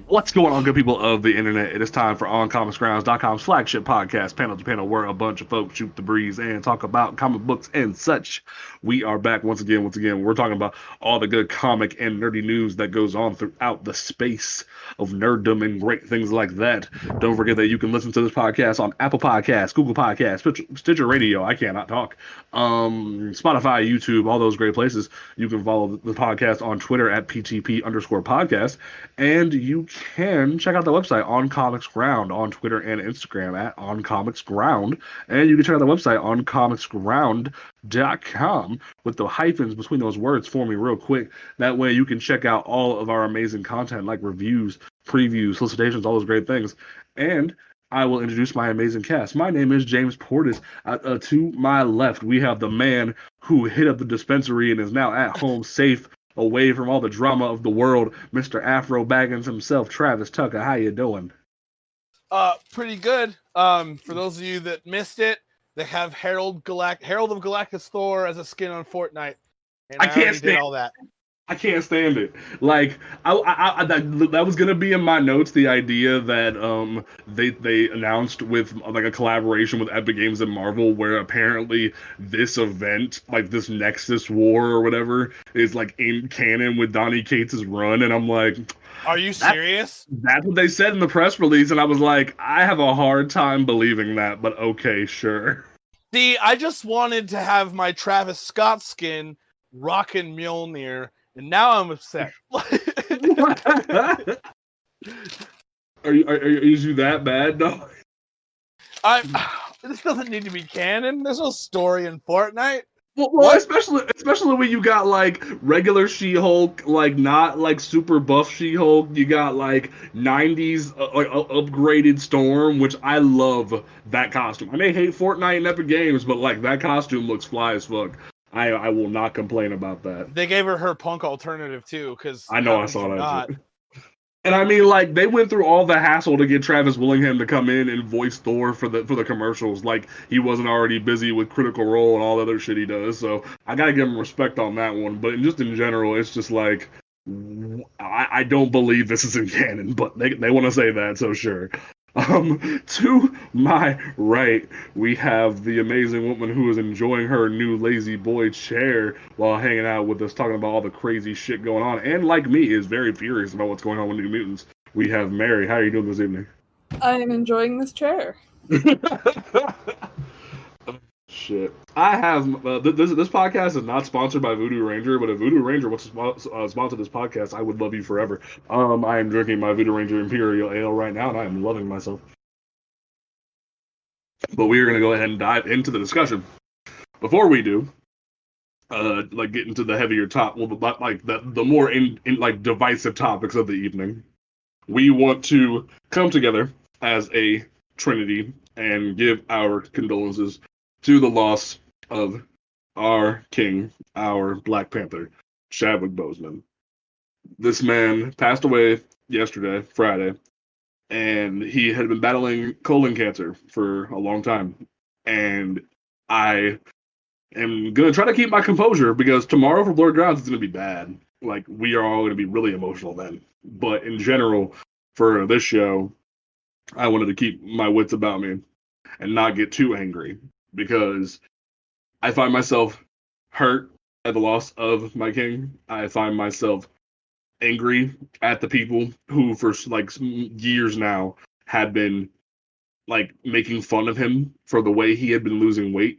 What's going on, good people of the internet? It is time for OnComicsGrounds.com's flagship podcast, Panel to Panel, where a bunch of folks shoot the breeze and talk about comic books and such. We are back once again. We're talking about all the good comic and nerdy news that goes on throughout the space of nerddom and great things like that. Don't forget that you can listen to this podcast on Apple Podcasts, Google Podcasts, Stitcher Radio, I cannot talk, Spotify, YouTube, all those great places. You can follow the podcast on Twitter at PTP_podcast, and you can check out the website On Comics Ground on Twitter and Instagram at On Comics Ground, and you can check out the website oncomicsground.com with the hyphens between those words forming real quick. That way you can check out all of our amazing content like reviews, previews, solicitations, all those great things. And I will introduce my amazing cast. My name is James Portis. To my left, we have the man who hit up the dispensary and is now at home safe, away from all the drama of the world, Mr. Afro Baggins himself, Travis Tucker. How you doing? Pretty good. For those of you that missed it, they have Herald of Galactus Thor as a skin on Fortnite. And I can't stand all that. I can't stand it. Like, that was gonna be in my notes. The idea that they announced with like a collaboration with Epic Games and Marvel, where apparently this event, like this Nexus War or whatever, is like in canon with Donny Cates' run, and I'm like, are you serious? That's what they said in the press release, and I was like, I have a hard time believing that, but okay, sure. See, I just wanted to have my Travis Scott skin rockin' Mjolnir. And now I'm upset. Is you that bad, though? This doesn't need to be canon. There's no story in Fortnite. Well, especially when you got like regular She-Hulk, like not like super buff She-Hulk. You got like 90s upgraded Storm, which I love that costume. I may hate Fortnite and Epic Games, but like that costume looks fly as fuck. I will not complain about that. They gave her punk alternative too, because I know I saw that too. And I mean, like, they went through all the hassle to get Travis Willingham to come in and voice Thor for the commercials. Like, he wasn't already busy with Critical Role and all the other shit he does. So I gotta give him respect on that one. But just in general, it's just like, I don't believe this is in canon, but they want to say that, so sure. To my right, we have the amazing woman who is enjoying her new lazy boy chair while hanging out with us, talking about all the crazy shit going on, and like me, is very furious about what's going on with New Mutants. We have Mary. How are you doing this evening? I am enjoying this chair. Shit. I have this podcast is not sponsored by Voodoo Ranger, but if Voodoo Ranger wants to sponsor this podcast, I would love you forever. I am drinking my Voodoo Ranger Imperial Ale right now, and I am loving myself. But we are going to go ahead and dive into the discussion. Before we do, like get into the heavier the more like divisive topics of the evening, we want to come together as a trinity and give our condolences to the loss of our king, our Black Panther, Chadwick Boseman. This man passed away yesterday, Friday, and he had been battling colon cancer for a long time. And I am going to try to keep my composure because tomorrow for Blurred Grounds is going to be bad. Like, we are all going to be really emotional then. But in general, for this show, I wanted to keep my wits about me and not get too angry, because I find myself hurt at the loss of my king. I find myself angry at the people who for like years now had been like making fun of him for the way he had been losing weight.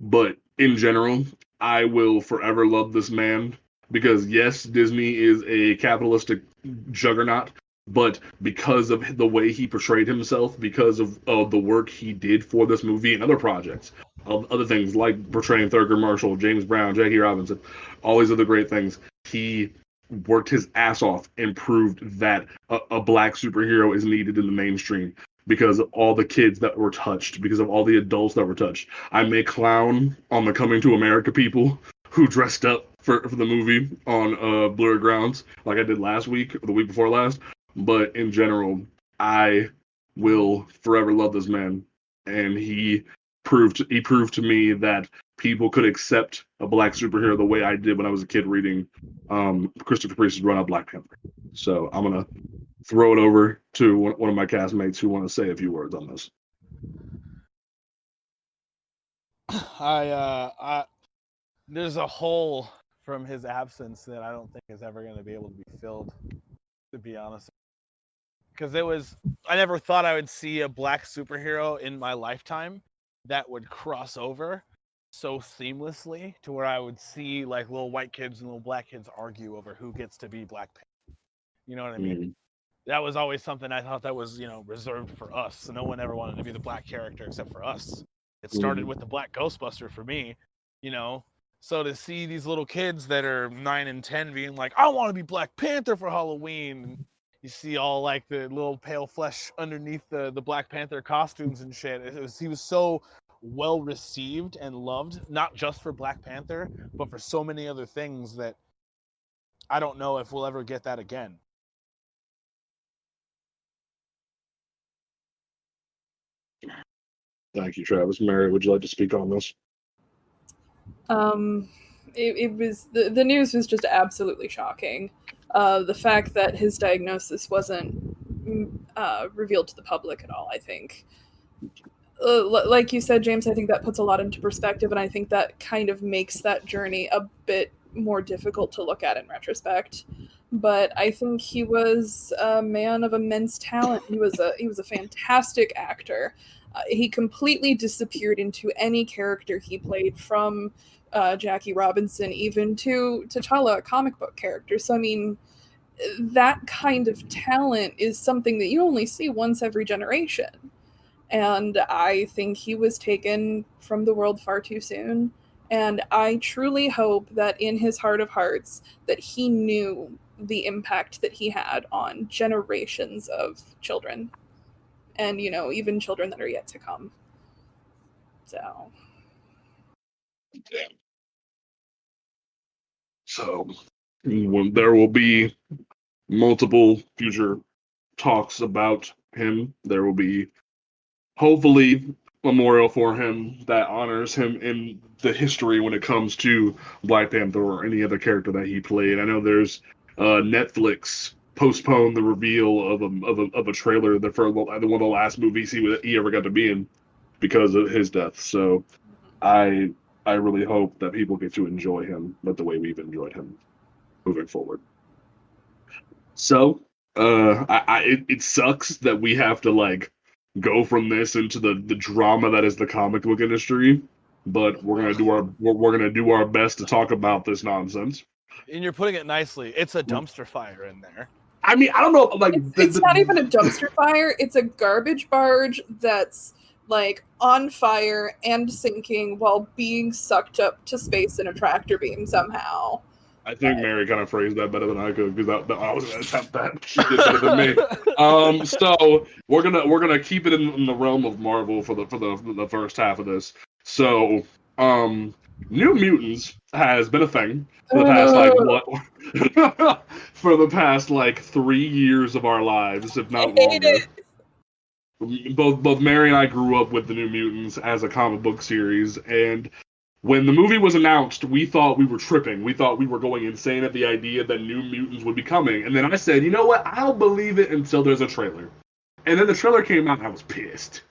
But in general, I will forever love this man because yes, Disney is a capitalistic juggernaut, but because of the way he portrayed himself, because of the work he did for this movie and other projects, other things like portraying Thurgood Marshall, James Brown, Jackie Robinson, all these other great things, he worked his ass off and proved that a black superhero is needed in the mainstream because of all the kids that were touched, because of all the adults that were touched. I may clown on the Coming to America people who dressed up for the movie on Blurred Grounds like I did last week or the week before last, but in general, I will forever love this man, and he proved to me that people could accept a black superhero the way I did when I was a kid reading Christopher Priest's run on Black Panther. So I'm gonna throw it over to one of my castmates who want to say a few words on this. There's a hole from his absence that I don't think is ever going to be able to be filled, to be honest. Because I never thought I would see a black superhero in my lifetime that would cross over so seamlessly to where I would see like little white kids and little black kids argue over who gets to be Black Panther. You know what I mean? Mm-hmm. That was always something I thought that was, reserved for us. So no one ever wanted to be the black character except for us. It started with the Black Ghostbuster for me, So to see these little kids that are 9 and 10 being like, I want to be Black Panther for Halloween. You see all like the little pale flesh underneath the Black Panther costumes and shit. He was so well received and loved, not just for Black Panther, but for so many other things that I don't know if we'll ever get that again. Thank you, Travis. Mary, would you like to speak on this? It was the news was just absolutely shocking. The fact that his diagnosis wasn't revealed to the public at all, I think. Like you said, James, I think that puts a lot into perspective, and I think that kind of makes that journey a bit more difficult to look at in retrospect. But I think he was a man of immense talent. He was a fantastic actor. He completely disappeared into any character he played, from Jackie Robinson even to T'Challa, a comic book character. So, I mean, that kind of talent is something that you only see once every generation. And I think he was taken from the world far too soon. And I truly hope that in his heart of hearts that he knew the impact that he had on generations of children. And, even children that are yet to come. So. Damn. So, there will be multiple future talks about him. There will be, hopefully, a memorial for him that honors him in the history when it comes to Black Panther or any other character that he played. I know there's Netflix postponed the reveal of a trailer that for one of the last movies he ever got to be in because of his death. So I really hope that people get to enjoy him, but the way we've enjoyed him moving forward. So it sucks that we have to go from this into the drama that is the comic book industry, but we're gonna do our best to talk about this nonsense. And you're putting it nicely. It's a dumpster fire in there. I mean, I don't know. It's not even a dumpster fire. It's a garbage barge that's on fire and sinking while being sucked up to space in a tractor beam somehow. I think Mary kind of phrased that better than I could, because I was going to attempt that. She did better than me. So we're gonna keep it in the realm of Marvel for the first half of this. So New Mutants has been a thing for the past for the past 3 years of our lives, if not longer. Both Mary and I grew up with the New Mutants as a comic book series, and when the movie was announced, we thought we were tripping. We thought we were going insane at the idea that New Mutants would be coming. And then I said, you know what? I'll believe it until there's a trailer. And then the trailer came out, and I was pissed.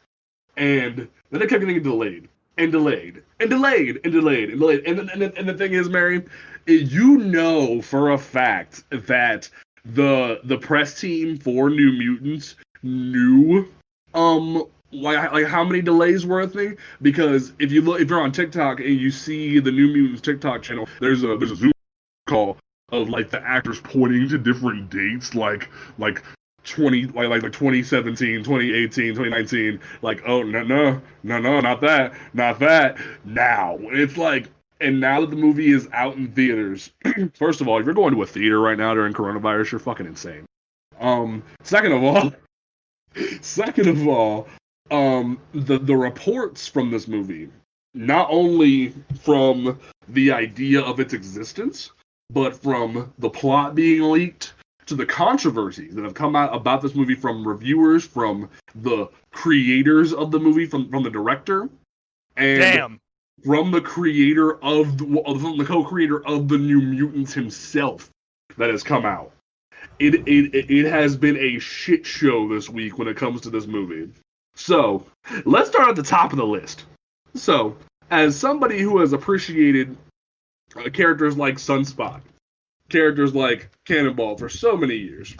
And then it kept getting delayed, and delayed, and delayed, and delayed, and delayed. And the thing is, Mary, you know for a fact that the press team for New Mutants knew how many delays were a thing, because if you're on TikTok and you see the New Mutants TikTok channel, there's a Zoom call of like the actors pointing to different dates, like 2017, 2018, 2019, like, oh no, not that. Now it's like, and now that the movie is out in theaters, first of all, if you're going to a theater right now during coronavirus, you're fucking insane. Second of all, the reports from this movie, not only from the idea of its existence, but from the plot being leaked to the controversies that have come out about this movie from reviewers, from the creators of the movie, from the director, and from the creator from the co-creator of the New Mutants himself that has come out. It has been a shit show this week when it comes to this movie. So, let's start at the top of the list. So, as somebody who has appreciated characters like Sunspot, characters like Cannonball for so many years,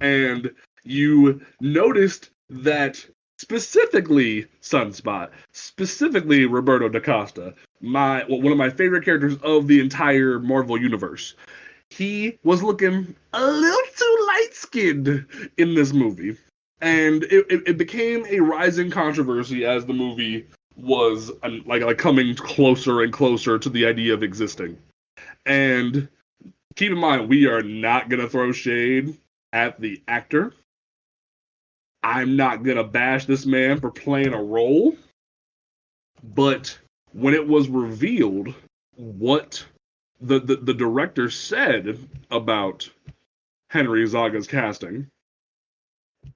and you noticed that specifically Sunspot, specifically Roberto da Costa, one of my favorite characters of the entire Marvel universe, he was looking a little too light-skinned in this movie. And it became a rising controversy as the movie was like coming closer and closer to the idea of existing. And keep in mind, we are not going to throw shade at the actor. I'm not going to bash this man for playing a role. But when it was revealed what the director said about Henry Zaga's casting,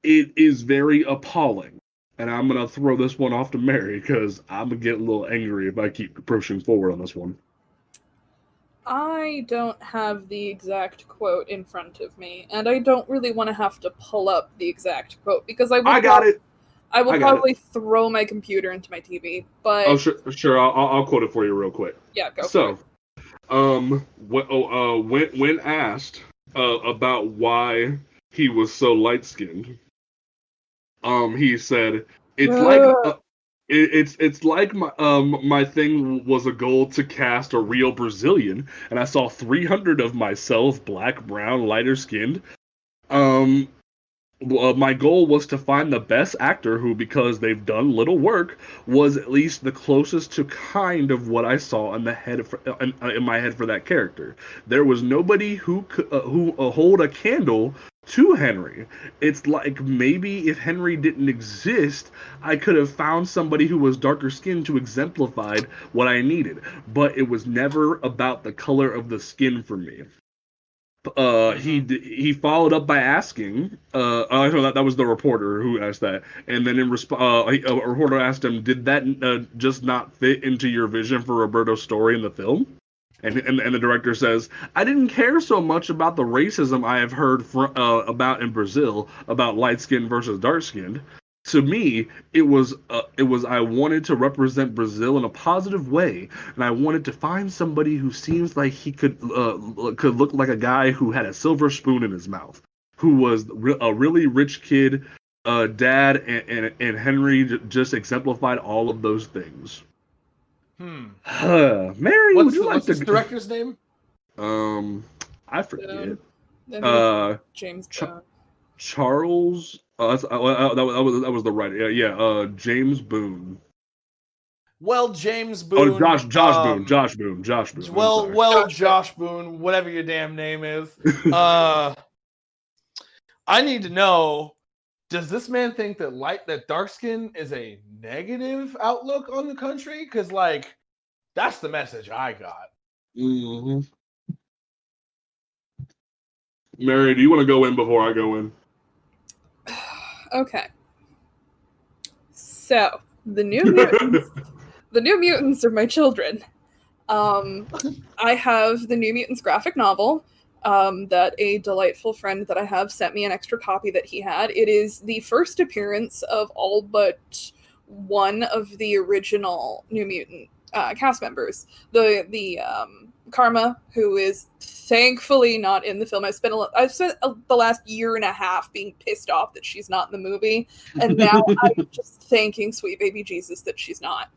it is very appalling. And I'm going to throw this one off to Mary because I'm going to get a little angry if I keep pushing forward on this one. I don't have the exact quote in front of me, and I don't really want to have to pull up the exact quote because I will probably throw my computer into my TV. But sure, I'll quote it for you real quick. Yeah, go for it. When asked about why he was so light-skinned, he said, it's like my thing was a goal to cast a real Brazilian, and I saw 300 of myself, black, brown, lighter skinned. My goal was to find the best actor who, because they've done little work, was at least the closest to kind of what I saw in my head for that character. There was nobody who hold a candle to Henry. It's like maybe if Henry didn't exist, I could have found somebody who was darker skinned to exemplify what I needed. But it was never about the color of the skin for me. He followed up by asking, that was the reporter who asked that, and then a reporter asked him, did that just not fit into your vision for Roberto's story in the film? And the director says, I didn't care so much about the racism I have heard about in Brazil, about light-skinned versus dark-skinned. To me, it was I wanted to represent Brazil in a positive way, and I wanted to find somebody who seems like he could look like a guy who had a silver spoon in his mouth, who was a really rich kid, dad, and Henry just exemplified all of those things. Mary, would you like what's the director's name? I forget. James Charles. That was the writer. Yeah. James Boone. Well, James Boone. Oh, Josh Boone. Well, Josh Boone. Whatever your damn name is. I need to know. Does this man think that dark skin is a negative outlook on the country? Because, like, that's the message I got. Mm-hmm. Mary, do you want to go in before I go in? Okay. So, the New Mutants. The New Mutants are my children. I have the New Mutants graphic novel. That a delightful friend that I have sent me an extra copy that he had. It is the first appearance of all but one of the original New Mutant cast members. The Karma, who is thankfully not in the film. I've spent the last year and a half being pissed off that she's not in the movie, and now I'm just thanking sweet baby Jesus that she's not.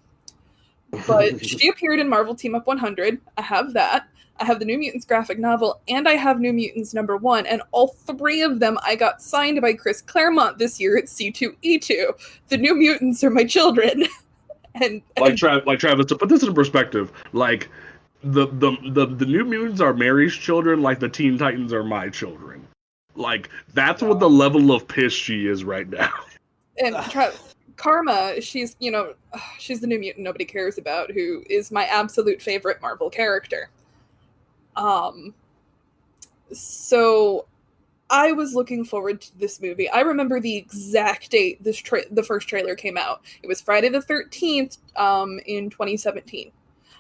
But she appeared in Marvel Team Up 100. I have that. I have the New Mutants graphic novel, and I have New Mutants #1, and all 3 of them I got signed by Chris Claremont this year at C2E2. The New Mutants are my children. and Travis, to put this in perspective, like the New Mutants are Mary's children, like the Teen Titans are my children. Like that's what the level of piss she is right now. And Karma, she's she's the New Mutant nobody cares about, who is my absolute favorite Marvel character. So I was looking forward to this movie. I remember the exact date the first trailer came out. It was Friday the 13th in 2017.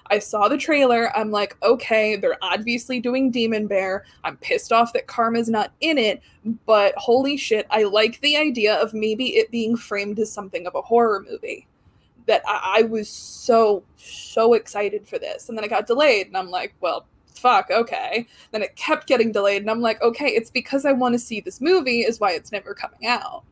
I saw the trailer. I'm like, okay, they're obviously doing Demon Bear. I'm pissed off that Karma's not in it, but holy shit, I like the idea of maybe it being framed as something of a horror movie. That I was so excited for this. And then it got delayed, and I'm like, well, fuck, okay. Then it kept getting delayed, and I'm like, okay, it's because I want to see this movie is why it's never coming out.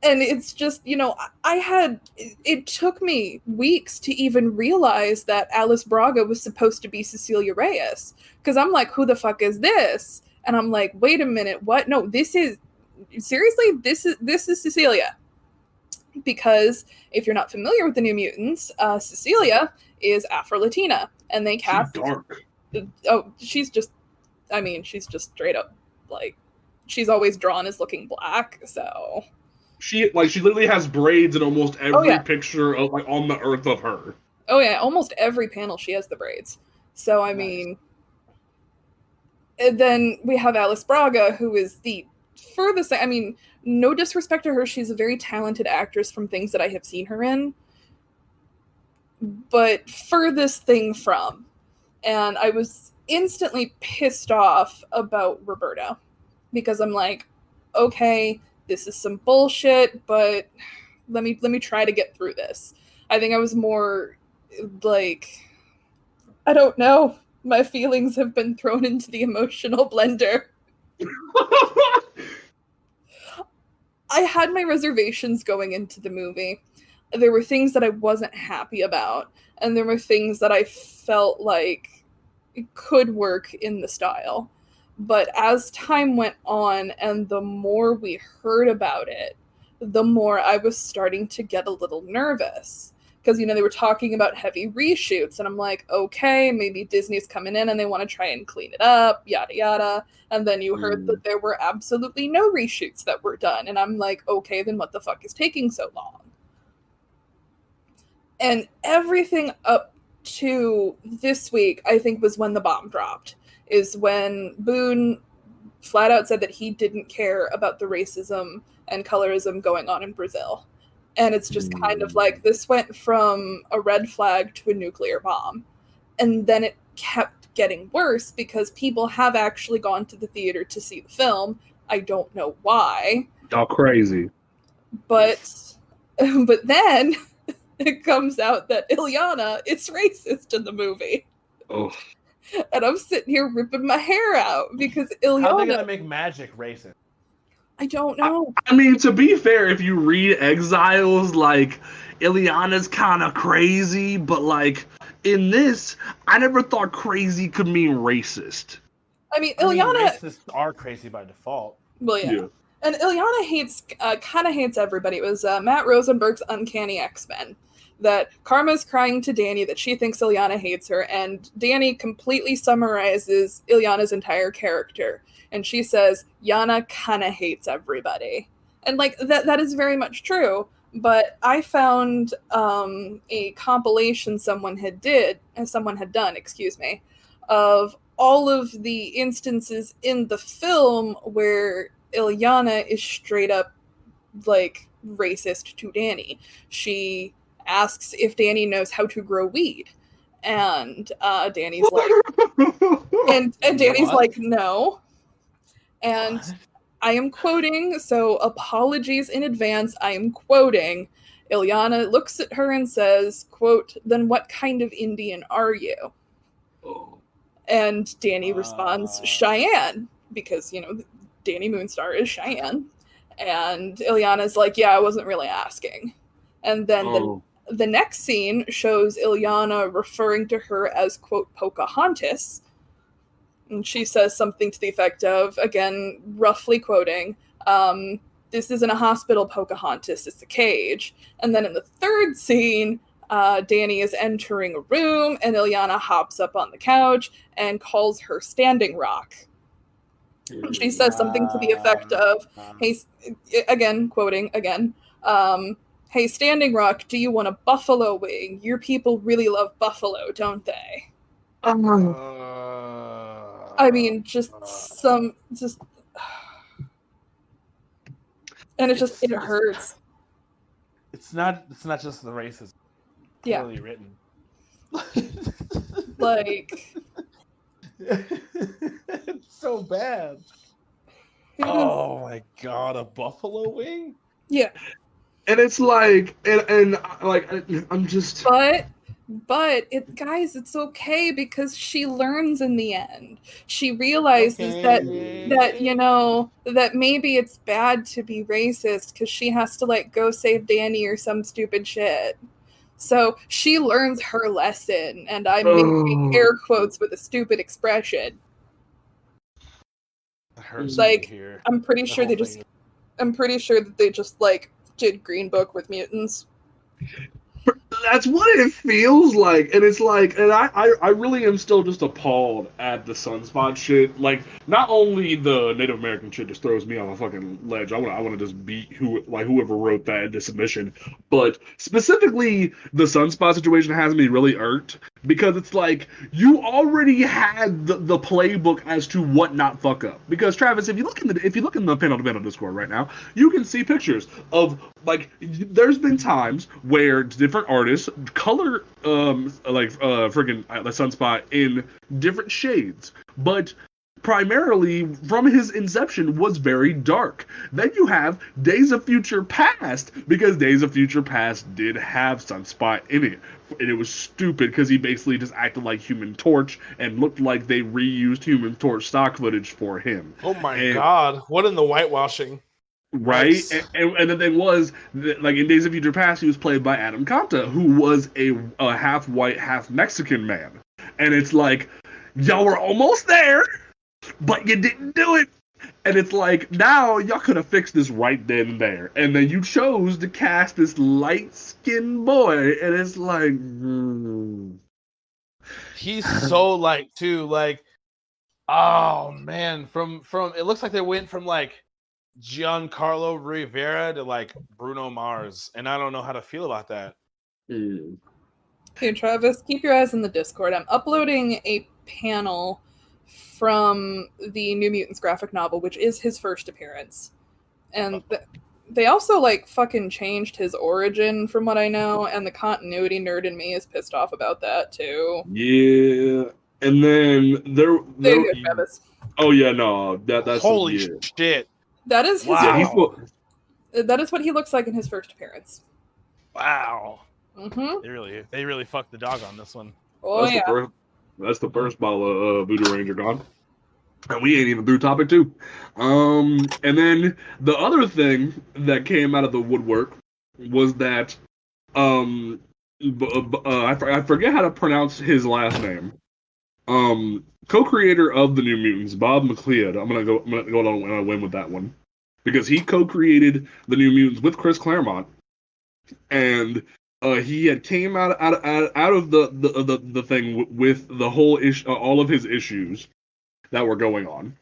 And it's just, it took me weeks to even realize that Alice Braga was supposed to be Cecilia Reyes. Because I'm like, who the fuck is this? And I'm like, wait a minute, what? No, this is Cecilia. Because if you're not familiar with the New Mutants, Cecilia is Afro-Latina. And they cast... She's dark. Oh, she's just straight up, like, she's always drawn as looking black, so... She literally has braids in almost every picture of on the earth of her. Oh yeah, almost every panel she has the braids. So I mean, and then we have Alice Braga, who is the furthest. I mean, no disrespect to her, she's a very talented actress from things that I have seen her in, but furthest thing from. And I was instantly pissed off about Roberta because I'm like, okay, this is some bullshit, but let me try to get through this. I think I was more like, I don't know. My feelings have been thrown into the emotional blender. I had my reservations going into the movie. There were things that I wasn't happy about, and there were things that I felt like could work in the style. But as time went on and the more we heard about it, the more I was starting to get a little nervous. Because, they were talking about heavy reshoots. And I'm like, okay, maybe Disney's coming in and they want to try and clean it up, yada, yada. And then you heard that there were absolutely no reshoots that were done. And I'm like, okay, then what the fuck is taking so long? And everything up to this week, I think, was when the bomb dropped. Is when Boone flat out said that he didn't care about the racism and colorism going on in Brazil. And it's just kind of like, this went from a red flag to a nuclear bomb. And then it kept getting worse because people have actually gone to the theater to see the film. I don't know why. Y'all crazy. But then it comes out that Ilyana is racist in the movie. Oh. And I'm sitting here ripping my hair out because Ilyana... How are they going to make magic racist? I don't know. I mean, to be fair, if you read Exiles, Ilyana's kind of crazy, but, in this, I never thought crazy could mean racist. I mean, Ilyana... racists are crazy by default. Well, yeah. And Ilyana kind of hates everybody. It was Matt Rosenberg's Uncanny X-Men. That Karma's crying to Danny that she thinks Ilyana hates her, and Danny completely summarizes Ilyana's entire character. And she says, Yana kinda hates everybody. And that is very much true. But I found a compilation someone had done, of all of the instances in the film where Ilyana is straight up racist to Danny. She asks if Danny knows how to grow weed, and Danny's like, and Danny's like, no. And what? I am quoting, so apologies in advance. I am quoting. Ilyana looks at her and says, quote, "Then what kind of Indian are you?" Oh. And Danny responds, Cheyenne, because Danny Moonstar is Cheyenne. And Ilyana's like, yeah, I wasn't really asking. And then The next scene shows Ilyana referring to her as, quote, Pocahontas. And she says something to the effect of, again, roughly quoting, this isn't a hospital, Pocahontas, it's a cage. And then in the third scene, Danny is entering a room, and Ilyana hops up on the couch and calls her Standing Rock. And she says something to the effect of, hey, again, quoting again, hey, Standing Rock, do you want a buffalo wing? Your people really love buffalo, don't they? I mean, and it hurts. It's not just the racism. Yeah. Poorly written. Like, it's so bad. Oh my god, a buffalo wing? Yeah. And it's like, and like, I'm just. But guys, it's okay because she learns in the end. She realizes that that maybe it's bad to be racist because she has to like go save Danny or some stupid shit. So she learns her lesson, and I'm making air quotes with a stupid expression. Like, I'm pretty sure that they just like did Green Book with mutants. That's what it feels like, and it's like, and I really am still just appalled at the Sunspot shit. Like, not only the Native American shit just throws me on a fucking ledge. I want to just beat whoever wrote that into submission. But specifically, the Sunspot situation has me really irked because it's like you already had the playbook as to what not fuck up. Because Travis, if you look in the panel to panel Discord right now, you can see pictures of like there's been times where different artists color friggin' the Sunspot in different shades, but primarily from his inception was very dark. Then you have Days of Future Past, because Days of Future Past did have Sunspot in it. And it was stupid because he basically just acted like Human Torch and looked like they reused Human Torch stock footage for him. Oh my god, what in the whitewashing? Right? Nice. And the thing was, like in Days of Future Past, he was played by Adam Conta, who was a half white, half Mexican man. And it's like, y'all were almost there, but you didn't do it. And it's like, now y'all could have fixed this right then and there. And then you chose to cast this light-skinned boy, and it's like... He's so light, too. Like, oh, man. From it looks like they went from, like, Giancarlo Rivera to, like, Bruno Mars. And I don't know how to feel about that. Hey, Travis, keep your eyes on the Discord. I'm uploading a panel from the New Mutants graphic novel, which is his first appearance. And they also, like, fucking changed his origin, from what I know, and the continuity nerd in me is pissed off about that, too. Yeah. And then there you go, Travis. Oh, yeah, no. That's holy shit. That is his that is what he looks like in his first appearance. Wow. Mm-hmm. They really fucked the dog on this one. Oh, that's the first bottle of Voodoo Ranger gone. And we ain't even through topic 2. And then the other thing that came out of the woodwork was that I forget how to pronounce his last name. Co-creator of the New Mutants, Bob McLeod. I'm gonna go on and win with that one. Because he co-created the New Mutants with Chris Claremont. And he had came out of the thing with the whole issue, all of his issues that were going on.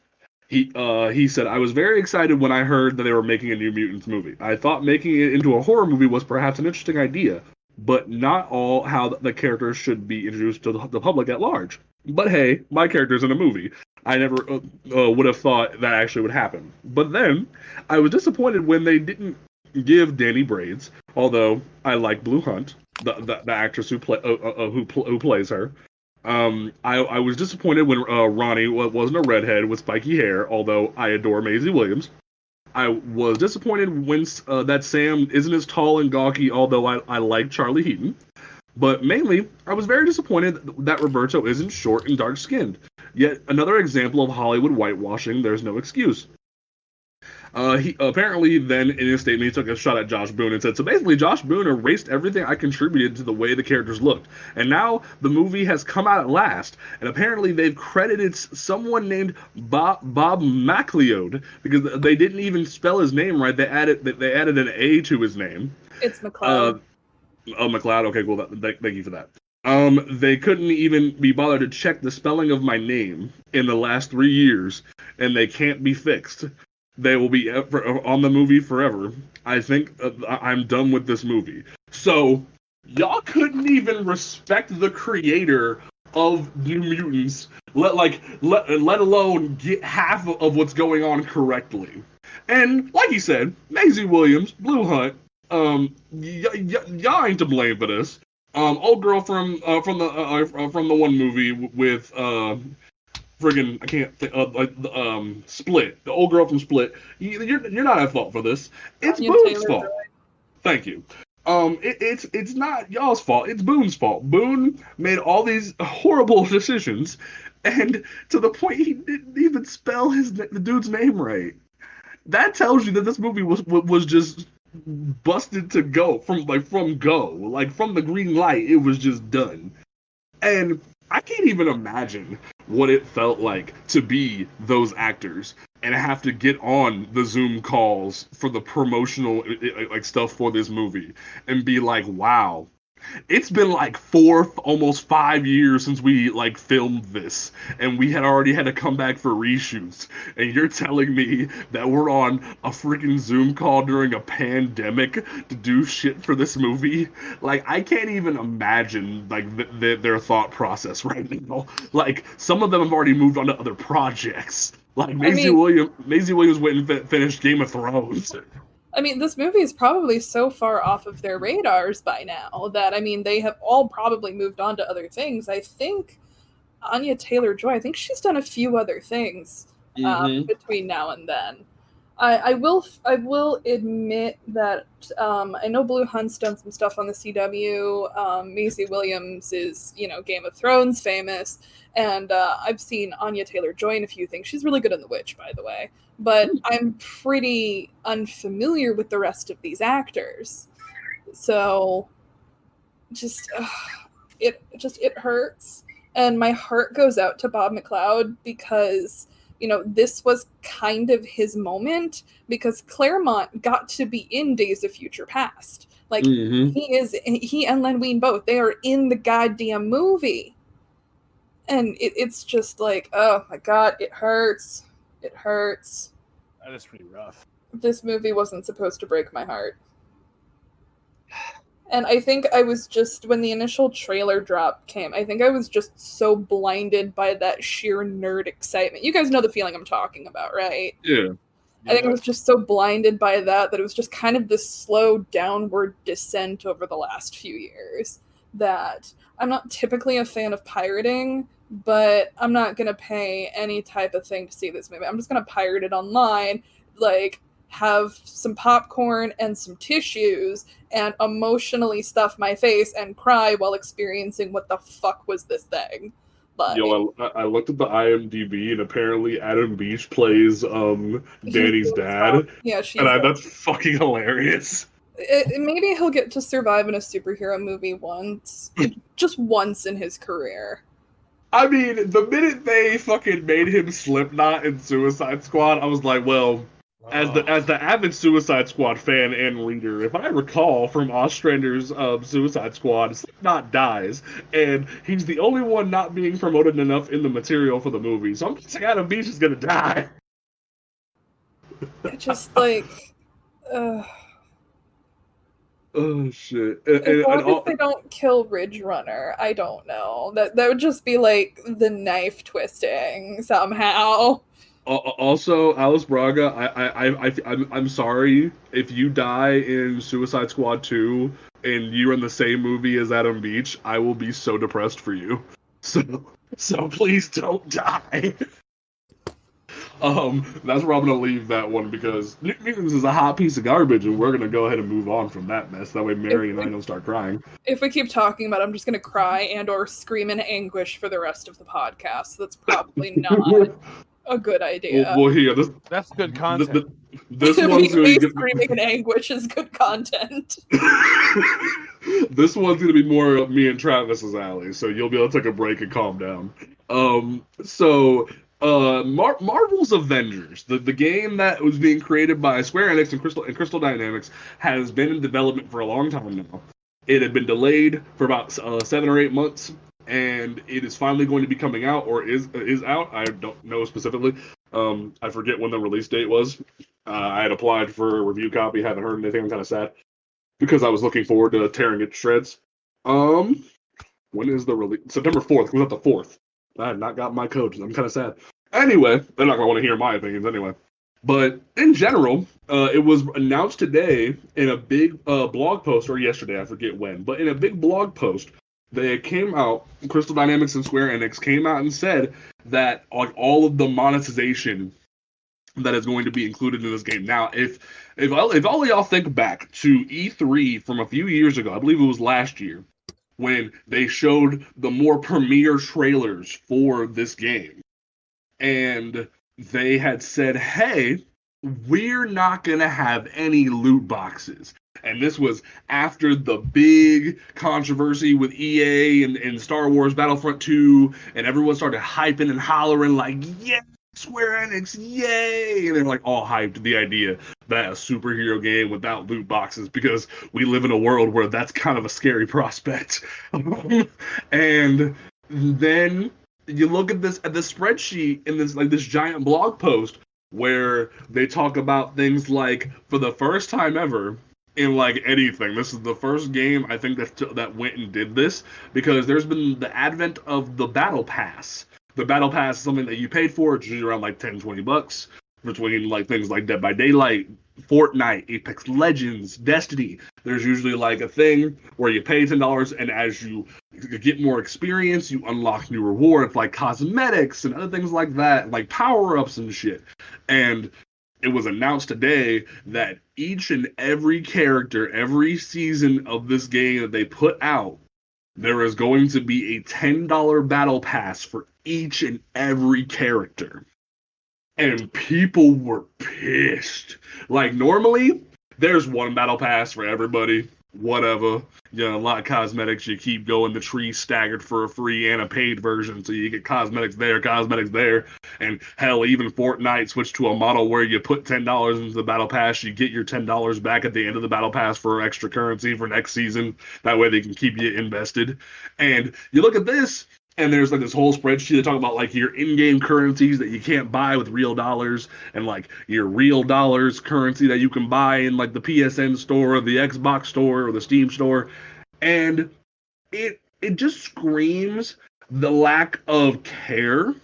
He said, I was very excited when I heard that they were making a New Mutants movie. I thought making it into a horror movie was perhaps an interesting idea, but not all how the characters should be introduced to the public at large. But hey, my character's in a movie. I never would have thought that actually would happen. But then I was disappointed when they didn't give Danny braids, although I like Blue Hunt, the actress who plays her. I was disappointed when Ronnie wasn't a redhead with spiky hair, although I adore Maisie Williams. I was disappointed when that Sam isn't as tall and gawky, although I like Charlie Heaton. But mainly, I was very disappointed that Roberto isn't short and dark-skinned. Yet another example of Hollywood whitewashing, there's no excuse. He apparently then in his statement he took a shot at Josh Boone and said, "So basically, Josh Boone erased everything I contributed to the way the characters looked, and now the movie has come out at last. And apparently they've credited someone named Bob McLeod because they didn't even spell his name right. They added an A to his name. It's McLeod. Oh, McLeod. Okay, cool. Thank you for that. They couldn't even be bothered to check the spelling of my name in the last 3 years, and they can't be fixed. They will be on the movie forever. I think I'm done with this movie." So y'all couldn't even respect the creator of New Mutants, let alone get half of what's going on correctly. And like you said, Maisie Williams, Blue Hunt, y'all ain't to blame for this. Old girl from the one movie with friggin' I can't think Split. The old girl from Split. You're not at fault for this. It's Boone's fault. Thank you. It's not y'all's fault. It's Boone's fault. Boone made all these horrible decisions, and to the point he didn't even spell the dude's name right. That tells you that this movie was just busted to go from the green light. It was just done, and I can't even imagine what it felt like to be those actors and have to get on the Zoom calls for the promotional stuff for this movie and be like, wow, it's been like almost 5 years since we filmed this, and we had already had to come back for reshoots, and you're telling me that we're on a freaking Zoom call during a pandemic to do shit for this movie? I can't even imagine their thought process right now. Some of them have already moved on to other projects. Maisie Williams went and finished Game of Thrones. I mean, this movie is probably so far off of their radars by now that, they have all probably moved on to other things. I think Anya Taylor-Joy, I think she's done a few other things between now and then. I will admit that I know Blue Hunt's done some stuff on the CW. Maisie Williams is, Game of Thrones famous, and I've seen Anya Taylor-Joy in a few things. She's really good in The Witch, by the way. But I'm pretty unfamiliar with the rest of these actors, so it hurts, and my heart goes out to Bob McLeod because this was kind of his moment, because Claremont got to be in Days of Future Past. He and Len Wein both, they are in the goddamn movie, and it's just oh my god, it hurts. It hurts. That is pretty rough. This movie wasn't supposed to break my heart. And I think I was just, when the initial trailer drop came, I think I was just so blinded by that sheer nerd excitement. You guys know the feeling I'm talking about, right? Yeah. I think I was just so blinded by that it was just kind of this slow downward descent over the last few years. That I'm not typically a fan of pirating, but I'm not going to pay any type of thing to see this movie. I'm just going to pirate it online, have some popcorn and some tissues and emotionally stuff my face and cry while experiencing what the fuck was this thing. Yo, I looked at the IMDb, and apparently Adam Beach plays Danny's dad. Yeah, that's fucking hilarious. Maybe he'll get to survive in a superhero movie once. Just once in his career. I mean, the minute they fucking made him Slipknot in Suicide Squad, I was like, well, as the avid Suicide Squad fan and reader, if I recall from Ostrander's Suicide Squad, Slipknot dies, and he's the only one not being promoted enough in the material for the movie. So I'm guessing Adam Beach is gonna die. Just oh shit! As long as they don't kill Ridge Runner, I don't know. That would just be the knife twisting somehow. Also, Alice Braga, I'm sorry if you die in Suicide Squad 2 and you're in the same movie as Adam Beach. I will be so depressed for you. So please don't die. That's where I'm gonna leave that one, because Mutants is a hot piece of garbage, and we're gonna go ahead and move on from that mess. That way, Mary and I don't start crying. If we keep talking about it, I'm just gonna cry and/or scream in anguish for the rest of the podcast. So that's probably not a good idea. Well, here, that's good content. This one's going Me to screaming in anguish is good content. This one's going to be more up me and Travis's alley, so you'll be able to take a break and calm down. Marvel's Avengers, the game that was being created by Square Enix and Crystal Dynamics, has been in development for a long time now. It had been delayed for about 7 or 8 months, and it is finally going to be coming out, or is out. I don't know specifically. I forget when the release date was. I had applied for a review copy, haven't heard anything. I'm kind of sad because I was looking forward to tearing it to shreds. When is the release? September 4th. Comes out the 4th. I have not got my code. I'm kind of sad. Anyway, they're not going to want to hear my opinions anyway. But in general, it was announced today in a big blog post, or yesterday, I forget when, but in a big blog post, they came out, Crystal Dynamics and Square Enix came out and said that like all of the monetization that is going to be included in this game. Now, if all of y'all think back to E3 from a few years ago, I believe it was last year, when they showed the more premiere trailers for this game, and they had said, hey, we're not going to have any loot boxes. And this was after the big controversy with EA and Star Wars Battlefront 2, and everyone started hyping and hollering like, yeah, Square Enix, yay! And they're like all hyped the idea that a superhero game without loot boxes, because we live in a world where that's kind of a scary prospect. And then you look at this spreadsheet in this giant blog post where they talk about things like, for the first time ever in like anything, this is the first game I think that went and did this, because there's been the advent of the Battle Pass. The Battle Pass is something that you paid for. It's usually around like $10-20 between like things like Dead by Daylight, Fortnite, Apex Legends, Destiny. There's usually like a thing where you pay $10, and as you get more experience, you unlock new rewards like cosmetics and other things like that, like power-ups and shit. And it was announced today that each and every character, every season of this game that they put out, there is going to be a $10 battle pass for each and every character. And people were pissed. Like, normally, there's one battle pass for everybody. Whatever. You know, a lot of cosmetics, you keep going. The tree staggered for a free and a paid version, so you get cosmetics there. And hell, even Fortnite switched to a model where you put $10 into the battle pass, you get your $10 back at the end of the battle pass for extra currency for next season. That way they can keep you invested. And you look at this, and there's like this whole spreadsheet that talk about like your in-game currencies that you can't buy with real dollars, and like your real dollars currency that you can buy in like the PSN store or the Xbox store or the Steam store. And it just screams the lack of care,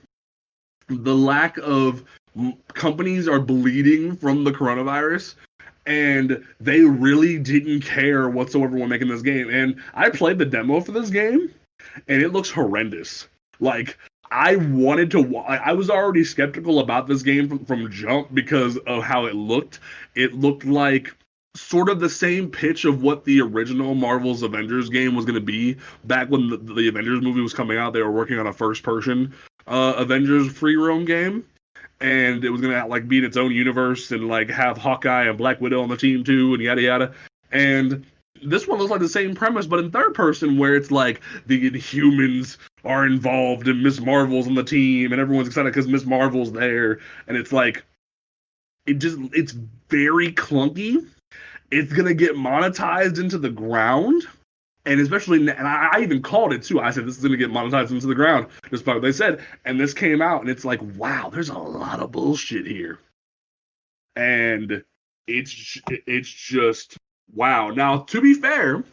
the lack of companies are bleeding from the coronavirus, and they really didn't care whatsoever when making this game. And I played the demo for this game, and it looks horrendous. Like, I wanted to. I was already skeptical about this game from jump because of how it looked. It looked like sort of the same pitch of what the original Marvel's Avengers game was going to be back when the Avengers movie was coming out. They were working on a first-person Avengers free roam game, and it was going to like be in its own universe and like have Hawkeye and Black Widow on the team too, and yada yada. And this one looks like the same premise, but in third person, where it's like the Inhumans are involved and Miss Marvel's on the team, and everyone's excited because Miss Marvel's there, and it's like it's very clunky. It's gonna get monetized into the ground, and especially, and I even called it too. I said this is gonna get monetized into the ground, just by what they said. And this came out, and it's like, wow, there's a lot of bullshit here, and it's just wow. Now, to be fair,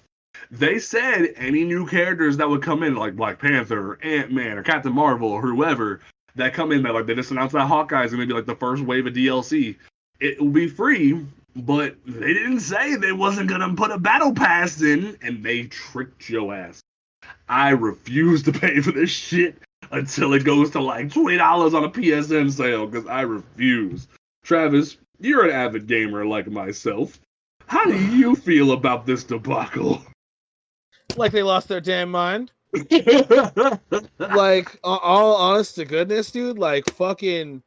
they said any new characters that would come in, like Black Panther, or Ant-Man, or Captain Marvel, or whoever that come in, that like they just announced that Hawkeye is gonna be like the first wave of DLC. It will be free. But they didn't say they wasn't going to put a battle pass in, and they tricked your ass. I refuse to pay for this shit until it goes to like $20 on a PSN sale, because I refuse. Travis, you're an avid gamer like myself. How do you feel about this debacle? Like they lost their damn mind. Like, all honest to goodness, dude, like fucking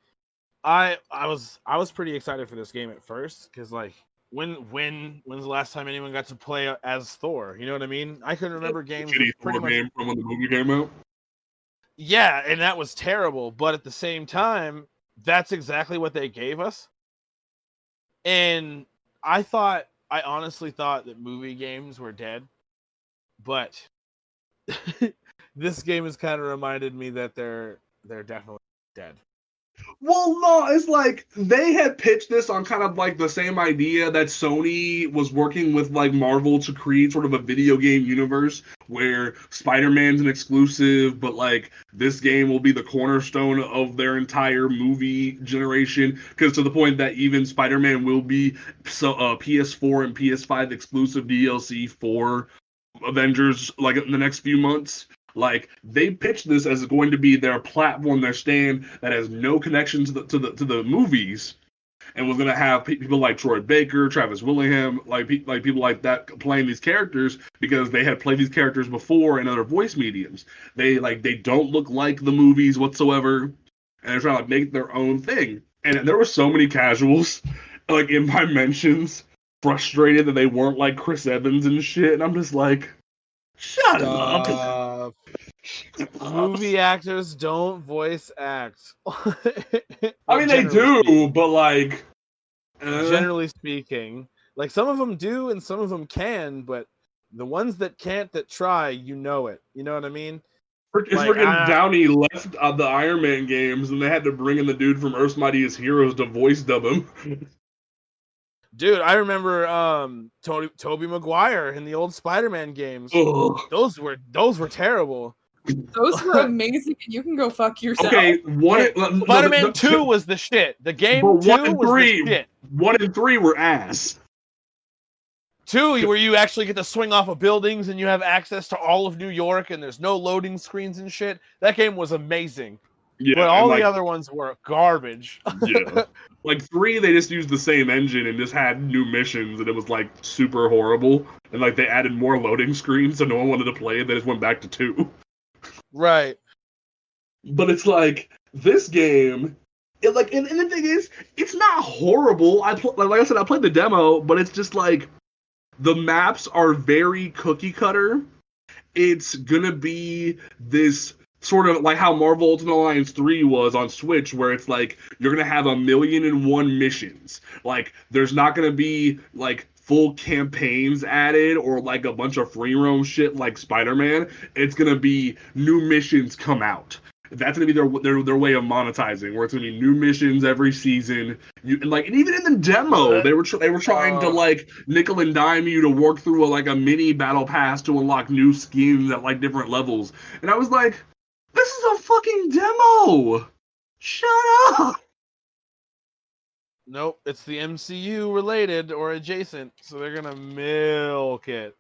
I was pretty excited for this game at first because like when's the last time anyone got to play as Thor? You know what I mean? I can remember games Shitty with pretty Thor much game from when the movie came out. yeah, and that was terrible. But at the same time, that's exactly what they gave us. And I honestly thought that movie games were dead, but this game has kind of reminded me that they're definitely dead. Well, no, it's like they had pitched this on kind of like the same idea that Sony was working with like Marvel to create sort of a video game universe where Spider-Man's an exclusive, but like this game will be the cornerstone of their entire movie generation. Because to the point that even Spider-Man will be PS4 and PS5 exclusive DLC for Avengers like in the next few months. Like they pitched this as going to be their platform, their stand that has no connection to the movies, and was going to have people like Troy Baker, Travis Willingham, like people like that playing these characters because they had played these characters before in other voice mediums. They don't look like the movies whatsoever, and they're trying to make their own thing. And there were so many casuals like in my mentions frustrated that they weren't like Chris Evans and shit, and I'm just like, shut up. Movie actors don't voice act. I mean, they do, but like, generally speaking, like some of them do and some of them can, but the ones that can't, that try, you know it. You know what I mean? It's like, freaking Downey left the Iron Man games, and they had to bring in the dude from Earth's Mightiest Heroes to voice dub him. Dude, I remember Tobey Maguire in the old Spider-Man games. Ugh. Those were terrible. Those were amazing, and you can go fuck yourself. Okay, Spider-Man 2 was the shit. The game 2 was the shit. 1 and 3 were ass. 2, where you actually get to swing off of buildings and you have access to all of New York and there's no loading screens and shit. That game was amazing. Yeah, but all the other ones were garbage. Yeah. Like 3, they just used the same engine and just had new missions, and it was like super horrible. And like they added more loading screens, so no one wanted to play it. They just went back to 2. Right. But it's like this game, and the thing is, it's not horrible. Like I said, I played the demo, but it's just like the maps are very cookie cutter. It's gonna be this sort of like how Marvel Ultimate Alliance 3 was on Switch, where it's like you're gonna have 1,000,001 missions. Like there's not gonna be like full campaigns added or like a bunch of free roam shit like Spider-Man. It's gonna be new missions come out. That's gonna be their way of monetizing, where it's gonna be new missions every season. And even in the demo, they were trying to like nickel and dime you to work through a mini battle pass to unlock new skins at like different levels. And I was like, this is a fucking demo. Shut up. Nope, it's the MCU related or adjacent, so they're gonna milk it.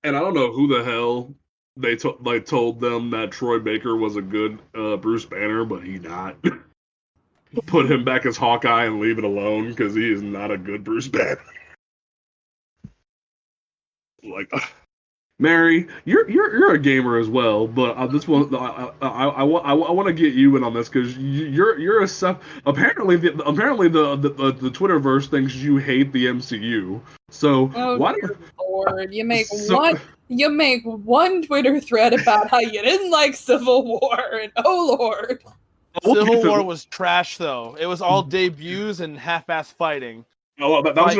And I don't know who the hell they told them that Troy Baker was a good Bruce Banner, but he's not. Put him back as Hawkeye and leave it alone, because he is not a good Bruce Banner. Like, Mary, you're a gamer as well, but this one I want to get you in on this, because you're apparently the Twitterverse thinks you hate the MCU. So why do Lord, you make one Twitter thread about how you didn't like Civil War, and oh Lord. Civil War was trash, though. It was all debuts and half-ass fighting. Oh, that was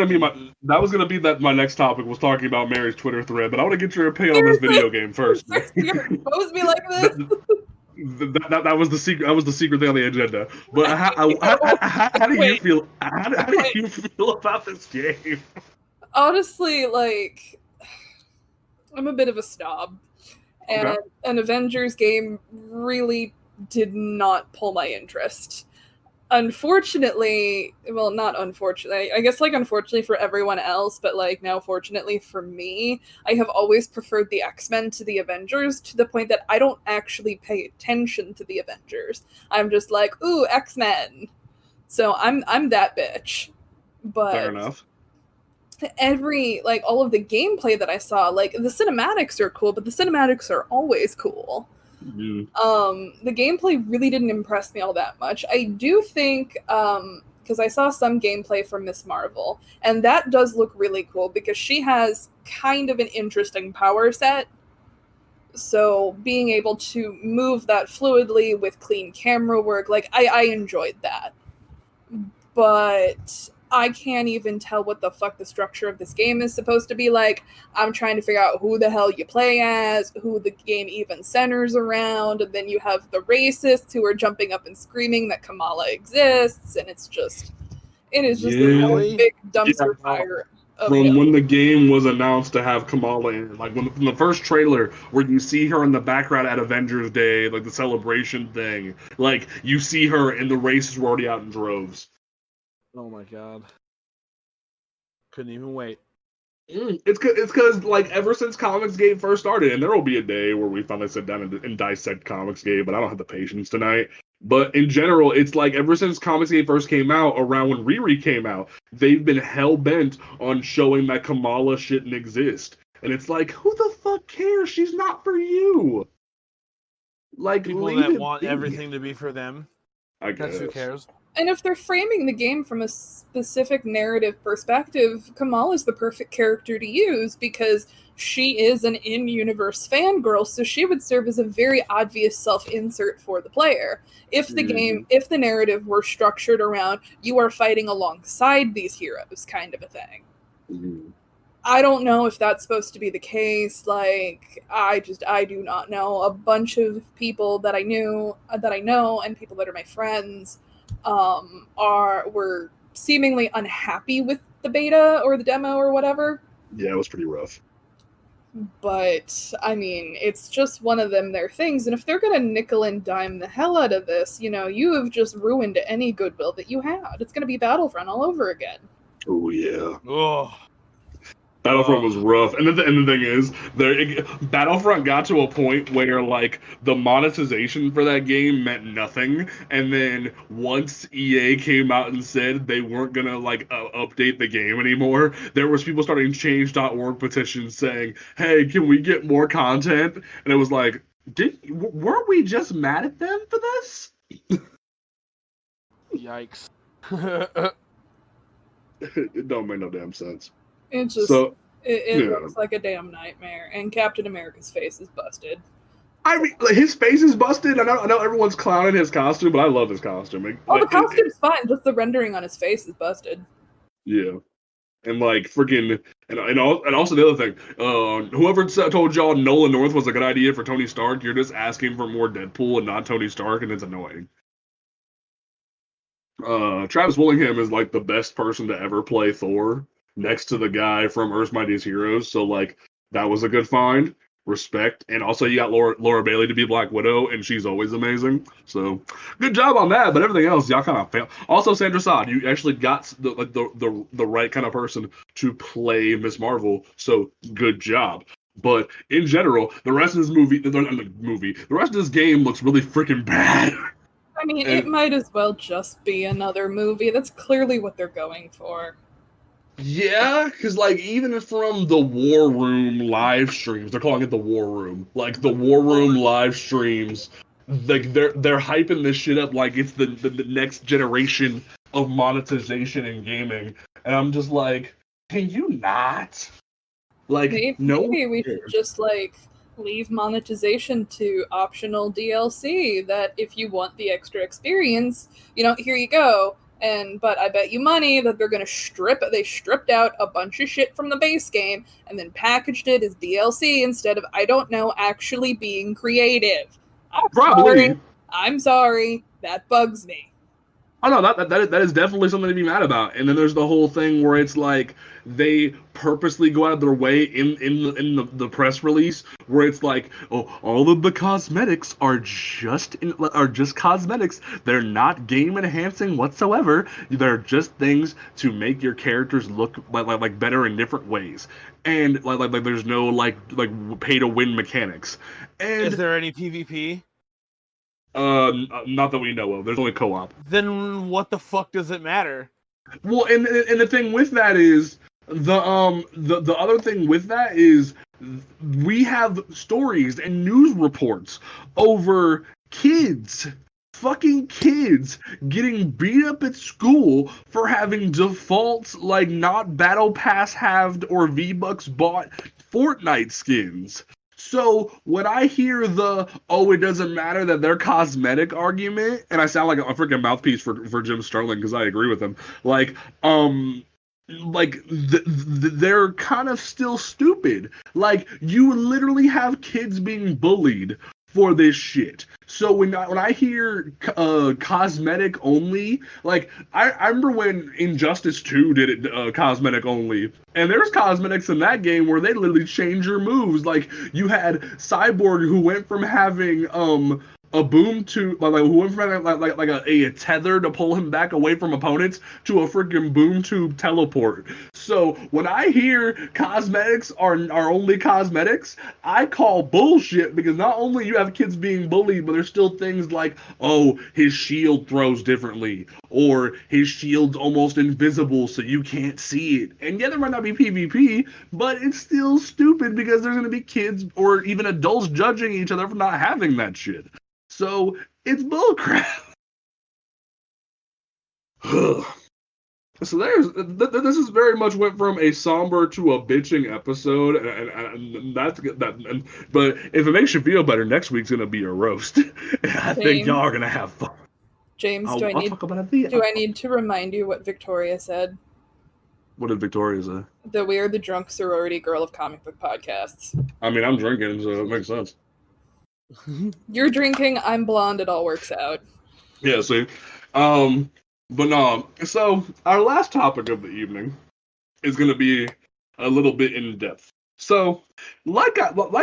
gonna be my next topic, was talking about Mary's Twitter thread, but I want to get your opinion on this video game first. You're gonna expose me like this? That was the secret. That was the secret thing on the agenda. But how do you feel? How do you feel about this game? Honestly, like, I'm a bit of a snob, and an Avengers game really did not pull my interest. Unfortunately, well, not unfortunately, I guess, like, unfortunately for everyone else, but, like, now fortunately for me, I have always preferred the X-Men to the Avengers, to the point that I don't actually pay attention to the Avengers. I'm just like, ooh, X-Men. So I'm that bitch. But fair enough. All of the gameplay that I saw, like, the cinematics are cool, but the cinematics are always cool. The gameplay really didn't impress me all that much. I do think, because I saw some gameplay from Miss Marvel, and that does look really cool because she has kind of an interesting power set. So being able to move that fluidly with clean camera work, like, I enjoyed that. But I can't even tell what the fuck the structure of this game is supposed to be like. I'm trying to figure out who the hell you play as, who the game even centers around, and then you have the racists who are jumping up and screaming that Kamala exists, and it is just Really? a big dumpster fire. From when the game was announced to have Kamala in, like from the first trailer where you see her in the background at Avengers Day, like the celebration thing, like you see her and the races were already out in droves. Oh my god. Couldn't even wait. It's because like ever since Comics Gate first started, and there will be a day where we finally sit down and dissect Comics Gate, but I don't have the patience tonight. But in general, it's like ever since Comics Gate first came out, around when Riri came out, they've been hell bent on showing that Kamala shouldn't exist, and it's like, who the fuck cares? She's not for you. Like People that want everything to be for them. I guess. That's who cares. And if they're framing the game from a specific narrative perspective, Kamala is the perfect character to use because she is an in-universe fangirl, so she would serve as a very obvious self-insert for the player. If the narrative were structured around you are fighting alongside these heroes, kind of a thing. Mm-hmm. I don't know if that's supposed to be the case. Like, I do not know. A bunch of people that I know, and people that are my friends, were seemingly unhappy with the beta or the demo or whatever. Yeah, it was pretty rough. But I mean, it's just one of their things, and if they're gonna nickel and dime the hell out of this, you have just ruined any goodwill that you had. It's gonna be Battlefront all over again. Oh yeah. Oh. Battlefront was rough, and the thing is, Battlefront got to a point where like the monetization for that game meant nothing, and then once EA came out and said they weren't gonna like update the game anymore, there was people starting change.org petitions saying, "Hey, can we get more content?" And it was like, weren't we just mad at them for this? Yikes! It don't make no damn sense. It just looks like a damn nightmare, and Captain America's face is busted. I mean, like, his face is busted. I know everyone's clowning his costume, but I love his costume. The costume's fine, just the rendering on his face is busted. Yeah, and like freaking, and also the other thing, whoever told y'all Nolan North was a good idea for Tony Stark, you're just asking for more Deadpool and not Tony Stark, and it's annoying. Travis Willingham is like the best person to ever play Thor, next to the guy from Earth's Mightiest Heroes. So like that was a good find. Respect. And also you got Laura Bailey to be Black Widow, and she's always amazing. So good job on that. But everything else, y'all kind of failed. Also, Sandra Saad, you actually got the right kind of person to play Miss Marvel. So good job. But in general, the rest of this the rest of this game looks really freaking bad. I mean, it might as well just be another movie. That's clearly what they're going for. Yeah, because like even from the War Room live streams, they're calling it the War Room. Like the War Room live streams, like they're hyping this shit up like it's the next generation of monetization in gaming, and I'm just like, can you not? Like, maybe we should just like leave monetization to optional DLC. That if you want the extra experience, here you go. But I bet you money that they're going to they stripped out a bunch of shit from the base game and then packaged it as DLC instead of, actually being creative. I'm sorry. That bugs me. Oh no, that is definitely something to be mad about. And then there's the whole thing where it's like they purposely go out of their way in the press release where it's like, oh, all of the cosmetics are just cosmetics. They're not game enhancing whatsoever. They're just things to make your characters look like better in different ways. And like there's no like pay to win mechanics. And is there any PvP? Not that we know of. There's only co-op. Then what the fuck does it matter? Well, and the thing with that is the other thing with that is we have stories and news reports over kids, fucking kids, getting beat up at school for having defaults like not Battle Pass halved or V-Bucks bought Fortnite skins. So when I hear it doesn't matter that they're cosmetic argument, and I sound like a freaking mouthpiece for Jim Sterling because I agree with him, they're kind of still stupid. Like, you literally have kids being bullied for this shit. So when I hear cosmetic only, like I remember when Injustice 2 did it cosmetic only, and there's cosmetics in that game where they literally change your moves. Like, you had Cyborg who went from having a boom to who went from having a tether to pull him back away from opponents to a freaking boom tube teleport. So when I hear cosmetics are only cosmetics, I call bullshit, because not only you have kids being bullied, but there's still things like, oh, his shield throws differently, or his shield's almost invisible so you can't see it. And yeah, there might not be PvP, but it's still stupid because there's going to be kids or even adults judging each other for not having that shit. So it's bullcrap. So this is very much went from a somber to a bitching episode, and that's that. But if it makes you feel better, next week's gonna be a roast. And I think y'all are gonna have fun. James, I'll talk about it. Do I need to remind you what Victoria said? What did Victoria say? That we are the drunk sorority girl of comic book podcasts. I mean, I'm drinking, so it makes sense. You're drinking, I'm blonde, it all works out. Yeah, see? But no, so our last topic of the evening is going to be a little bit in depth. So, like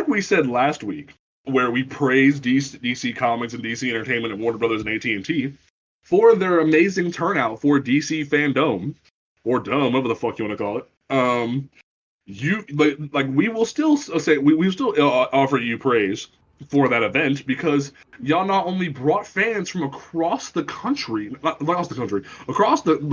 we said last week, where we praised DC Comics and DC Entertainment and Warner Brothers and AT&T for their amazing turnout for DC Fandom, or Dumb, whatever the fuck you want to call it. We will still say we will still offer you praise for that event, because y'all not only brought fans from across the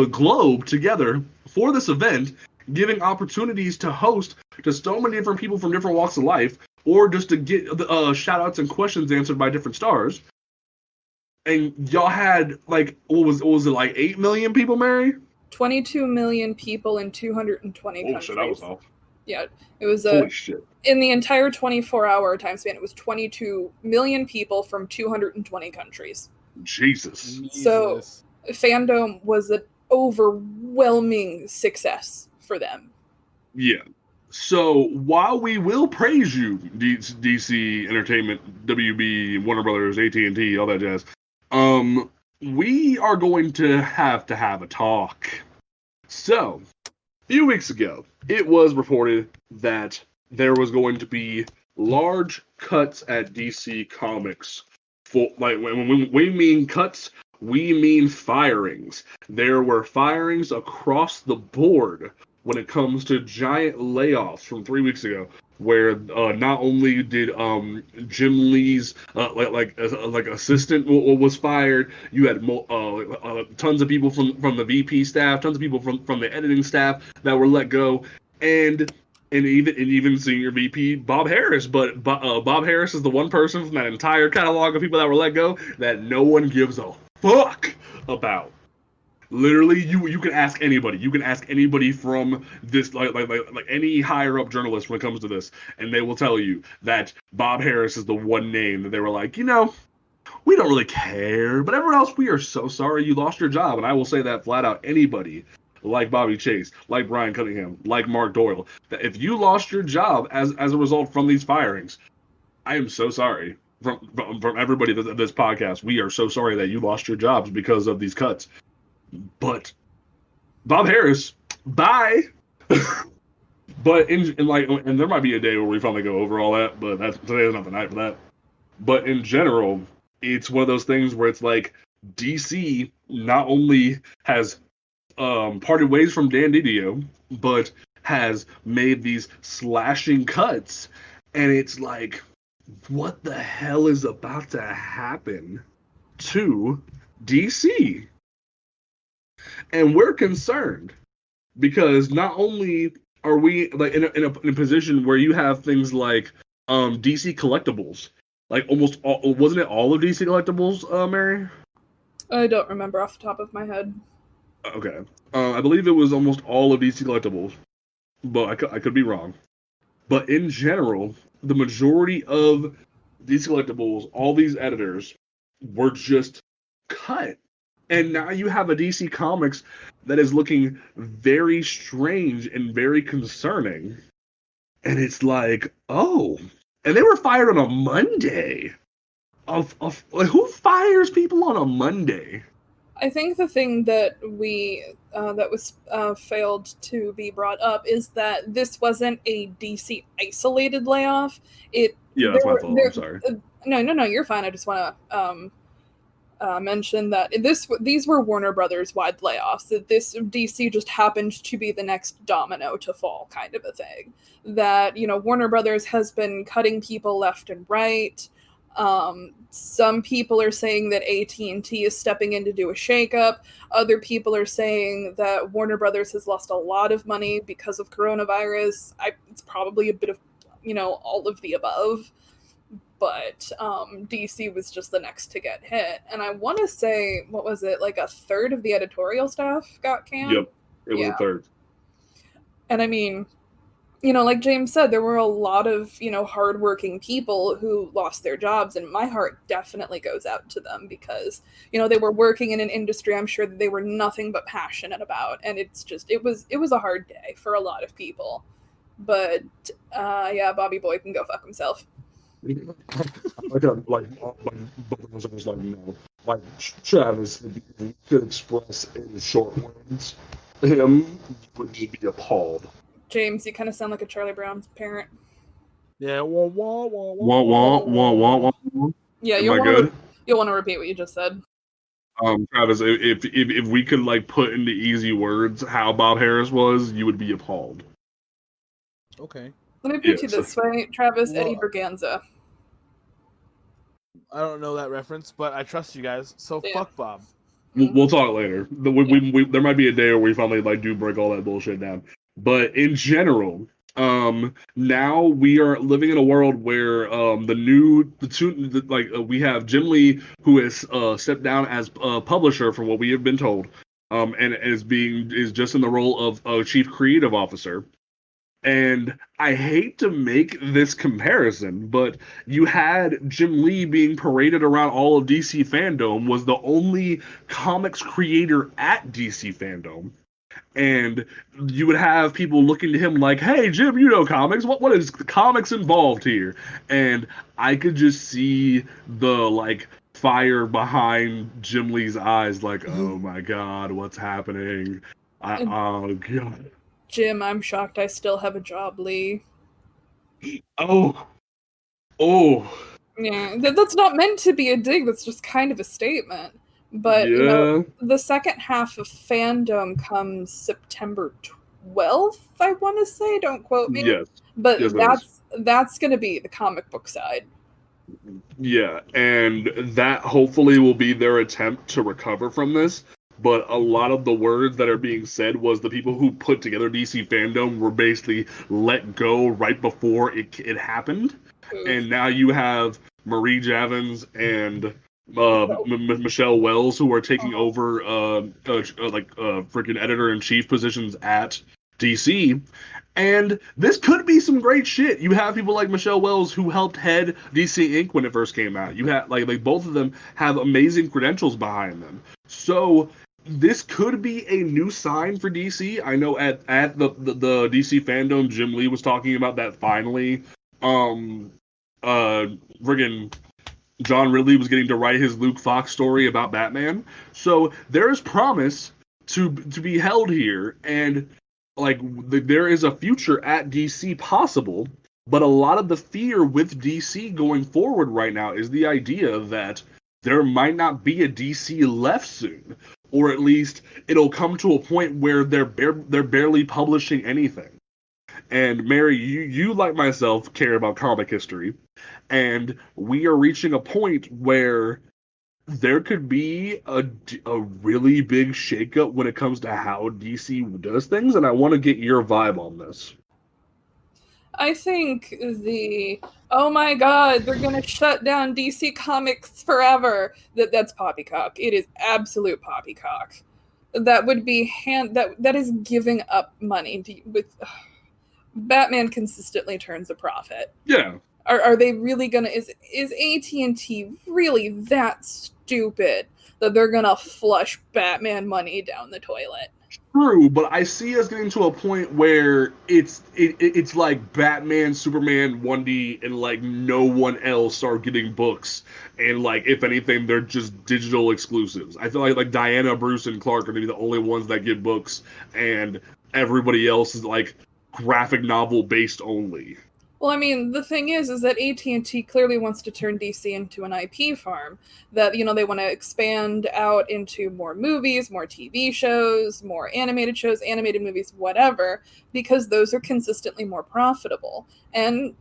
globe together for this event, giving opportunities to host to so many different people from different walks of life, or just to get shout outs and questions answered by different stars. And y'all had, like, what was it, like 8 million people, Mary? 22 million people in 220 countries. Shit, that was off. Yeah, it was holy shit. In the entire 24-hour time span, it was 22 million people from 220 countries. Jesus. So Fandom was an overwhelming success for them. Yeah. So while we will praise you, DC Entertainment, WB, Warner Brothers, AT&T, all that jazz, we are going to have a talk. So, a few weeks ago, it was reported that there was going to be large cuts at DC Comics. For, like, when we mean cuts, we mean firings. There were firings across the board when it comes to giant layoffs from 3 weeks ago, where not only did Jim Lee's assistant was fired, you had tons of people from the VP staff, tons of people from the editing staff that were let go, and even senior VP Bob Harris. But Bob Harris is the one person from that entire catalog of people that were let go that no one gives a fuck about. Literally, you can ask anybody. You can ask anybody from this, like any higher up journalist when it comes to this, and they will tell you that Bob Harris is the one name that they were like, we don't really care, but everyone else, we are so sorry you lost your job. And I will say that flat out. Anybody like Bobby Chase, like Brian Cunningham, like Mark Doyle, that if you lost your job as a result from these firings, I am so sorry. From everybody at this podcast, we are so sorry that you lost your jobs because of these cuts. But Bob Harris, bye. But and there might be a day where we finally go over all that, but today is not the night for that. But in general, it's one of those things where it's like DC not only has parted ways from Dan Didio, but has made these slashing cuts, and it's like, what the hell is about to happen to DC? And we're concerned because not only are we like in a position where you have things like DC collectibles, like almost all, wasn't it all of DC collectibles, Mary? I don't remember off the top of my head. Okay, I believe it was almost all of DC collectibles, but I could be wrong. But in general, the majority of these collectibles, all these editors were just cut. And now you have a DC Comics that is looking very strange and very concerning. And it's like, oh, and they were fired on a Monday. Like, who fires people on a Monday? I think the thing that was failed to be brought up is that this wasn't a DC isolated layoff. Yeah, that's my fault. I'm sorry. No, you're fine. I just want to mention that these were Warner Brothers wide layoffs. That this DC just happened to be the next domino to fall, kind of a thing. That Warner Brothers has been cutting people left and right. Some people are saying that AT&T is stepping in to do a shakeup. Other people are saying that Warner Brothers has lost a lot of money because of coronavirus. It's probably a bit of, all of the above. But DC was just the next to get hit. And I want to say, what was it, like a third of the editorial staff got canned? Yep, it was a third. And I mean, like James said, there were a lot of, hardworking people who lost their jobs, and my heart definitely goes out to them because, they were working in an industry I'm sure that they were nothing but passionate about, and it was a hard day for a lot of people. But yeah, Bobby Boy can go fuck himself. Both of us was like, like Travis could express in short words, him would just be appalled. James, you kind of sound like a Charlie Brown's parent. Yeah, Wah wah wah wah. Yeah, Am I good? You'll want to repeat what you just said. Travis, if we could like put into easy words how Bob Harris was, you would be appalled. Okay. Let me put you this way, Travis. Eddie Berganza. I don't know that reference, but I trust you guys. So fuck Bob. We'll talk later. There might be a day where we finally like do break all that bullshit down. But in general, now we are living in a world where we have Jim Lee, who has stepped down as publisher from what we have been told, and is just in the role of chief creative officer. And I hate to make this comparison, but you had Jim Lee being paraded around all of DC fandom, was the only comics creator at DC fandom. And you would have people looking to him like, hey, Jim, you know comics. What is comics involved here? And I could just see the like fire behind Jim Lee's eyes, like, oh my God, what's happening? Oh God. Jim, I'm shocked I still have a job, Lee. Oh. Yeah, that's not meant to be a dig. That's just kind of a statement. But the second half of Fandom comes September 12th, I want to say. Don't quote me. Yes. But that's going to be the comic book side. Yeah, and that hopefully will be their attempt to recover from this. But a lot of the words that are being said was the people who put together DC Fandom were basically let go right before it happened. Oof. And now you have Marie Javins and Michelle Wells, who are taking over freaking editor-in-chief positions at DC. And this could be some great shit. You have people like Michelle Wells, who helped head DC Inc. when it first came out. You have like both of them have amazing credentials behind them. So this could be a new sign for DC. I know at the DC Fandom, Jim Lee was talking about that finally. Friggin' John Ridley was getting to write his Luke Fox story about Batman. So there is promise to be held here, and there is a future at DC possible. But a lot of the fear with DC going forward right now is the idea that there might not be a DC left soon, or at least it'll come to a point where they're barely publishing anything. And Mary, you like myself care about comic history, and we are reaching a point where there could be a really big shakeup when it comes to how DC does things, and I want to get your vibe on this. I think oh my god, they're gonna shut down DC Comics forever. That's poppycock. It is absolute poppycock. That would be that is giving up money with Batman consistently turns a profit. Yeah. Are they really gonna is AT&T really that stupid that they're gonna flush Batman money down the toilet? True, but I see us getting to a point where it's like Batman, Superman, 1D, and like no one else are getting books, and like if anything, they're just digital exclusives. I feel like Diana, Bruce, and Clark are gonna be the only ones that get books, and everybody else is like graphic novel based only. Well, I mean, the thing is that AT&T clearly wants to turn DC into an IP farm. That, they want to expand out into more movies, more TV shows, more animated shows, animated movies, whatever, because those are consistently more profitable. And,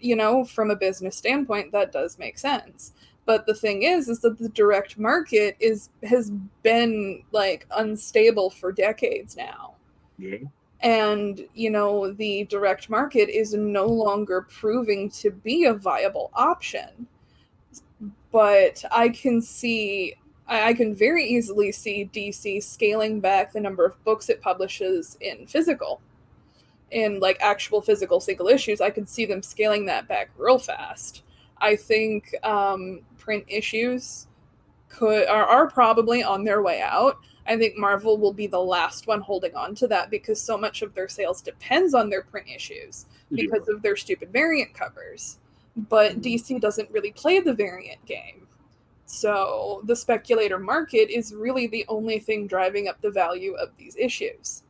from a business standpoint, that does make sense. But the thing is that the direct market has been, like, unstable for decades now. Yeah. And, the direct market is no longer proving to be a viable option. But I can very easily see DC scaling back the number of books it publishes in like actual physical single issues. I could see them scaling that back real fast. I think print issues are probably on their way out. I think Marvel will be the last one holding on to that because so much of their sales depends on their print issues because of their stupid variant covers. But DC doesn't really play the variant game. So the speculator market is really the only thing driving up the value of these issues.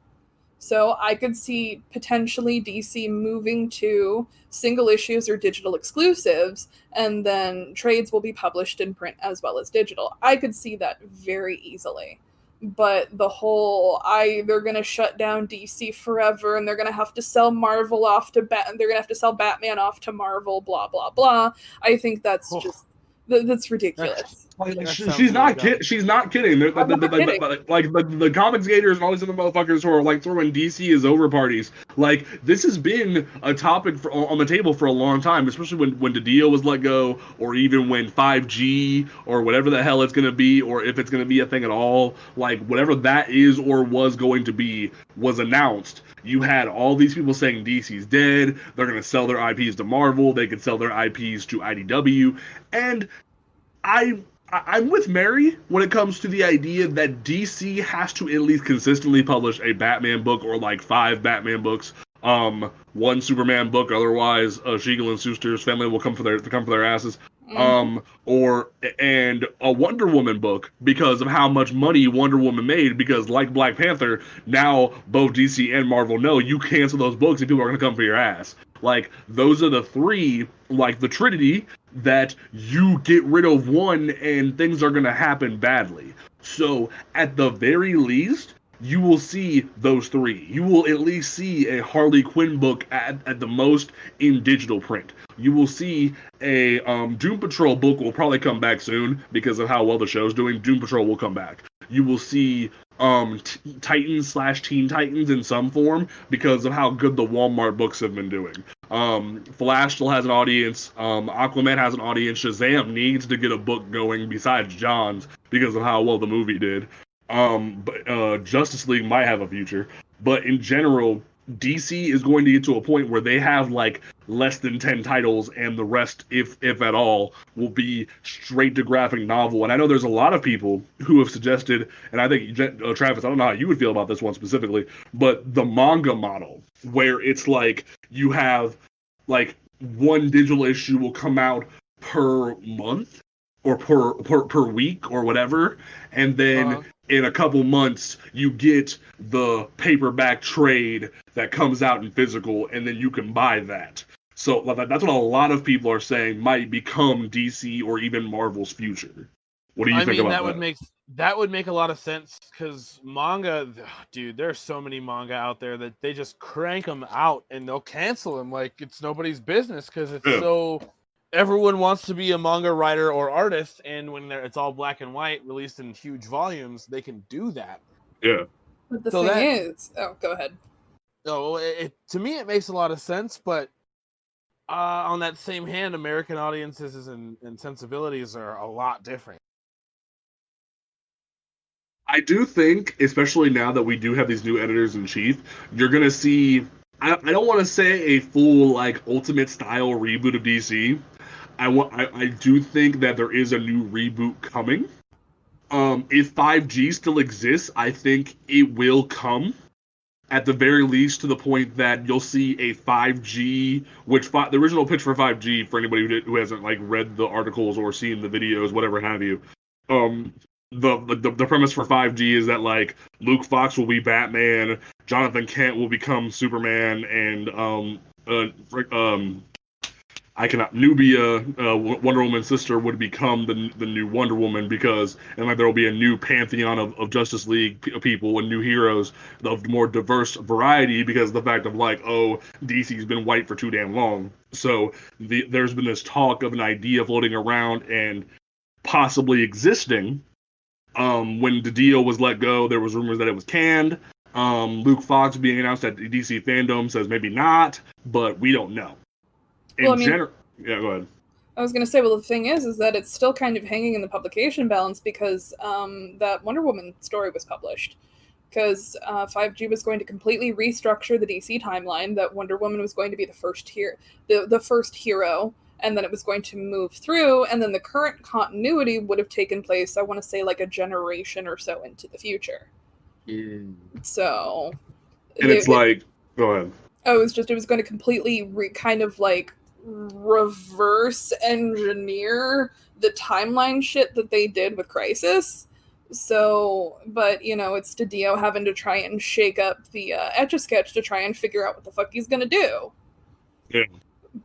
So I could see potentially DC moving to single issues or digital exclusives, and then trades will be published in print as well as digital. I could see that very easily. But the whole they're gonna shut down DC forever, and they're gonna have to sell Marvel off to they're gonna have to sell Batman off to Marvel, blah blah blah. I think that's just that's ridiculous. She's not kidding. She's not kidding. Like the comics gators and all these other motherfuckers who are like throwing DC is over parties. Like this has been a topic on the table for a long time, especially when Didio was let go, or even when 5G or whatever the hell it's gonna be, or if it's gonna be a thing at all. Like whatever that is or was going to be was announced. You had all these people saying DC's dead. They're gonna sell their IPs to Marvel. They could sell their IPs to IDW, and I'm with Mary when it comes to the idea that DC has to at least consistently publish a Batman book or like 5 Batman books, one Superman book. Otherwise, Siegel and Schuster's family will come for their asses. And a Wonder Woman book because of how much money Wonder Woman made. Because like Black Panther, now both DC and Marvel know you cancel those books and people are gonna come for your ass. Like those are the 3, like the trinity, that you get rid of one and things are gonna happen badly. So at the very least, you will see those 3. You will at least see a Harley Quinn book at the most in digital print. You will see a Doom Patrol book will probably come back soon because of how well the show's doing. Doom Patrol will come back. You will see Titans / Teen Titans in some form because of how good the Walmart books have been doing. Flash still has an audience. Aquaman has an audience. Shazam needs to get a book going besides John's because of how well the movie did. But Justice League might have a future. But in general, DC is going to get to a point where they have like less than 10 titles, and the rest, if at all, will be straight to graphic novel. And I know there's a lot of people who have suggested, and I think Travis, I don't know how you would feel about this one specifically, but the manga model, where it's like you have like one digital issue will come out per month or per week or whatever, and then in a couple months you get the paperback trade that comes out in physical, and then you can buy that. So that's what a lot of people are saying might become DC or even Marvel's future. What do you think about that? That would make a lot of sense because manga, dude, there's so many manga out there that they just crank them out and they'll cancel them like it's nobody's business because it's so everyone wants to be a manga writer or artist, and when it's all black and white, released in huge volumes, they can do that. Yeah. But the So thing that- is, oh, go ahead. No, to me it makes a lot of sense, but on that same hand, American audiences and sensibilities are a lot different. I do think, especially now that we do have these new editors in chief, you're gonna see. I don't want to say a full like Ultimate style reboot of DC. I do think that there is a new reboot coming. If 5G still exists, I think it will come. At the very least, to the point that you'll see a 5G, the original pitch for 5G, for anybody who hasn't like read the articles or seen the videos, whatever have you, the premise for 5G is that like Luke Fox will be Batman, Jonathan Kent will become Superman, and Nubia, Wonder Woman's sister, would become the new Wonder Woman and like there will be a new pantheon of Justice League people and new heroes of more diverse variety because of the fact of like, oh, DC's been white for too damn long. So there's been this talk of an idea floating around and possibly existing. When the deal was let go, there was rumors that it was canned. Luke Fox being announced at DC fandom says maybe not, but we don't know. Yeah, go ahead. I was going to say, well, the thing is that it's still kind of hanging in the publication balance because that Wonder Woman story was published. Because 5G was going to completely restructure the DC timeline, that Wonder Woman was going to be the first hero, and then it was going to move through, and then the current continuity would have taken place, I want to say, like a generation or so into the future. So... And it's like... Go ahead. Oh, it was going to completely kind of like reverse engineer the timeline shit that they did with Crisis. So, but it's DiDio having to try and shake up the Etch-a-Sketch to try and figure out what the fuck he's gonna do. Yeah.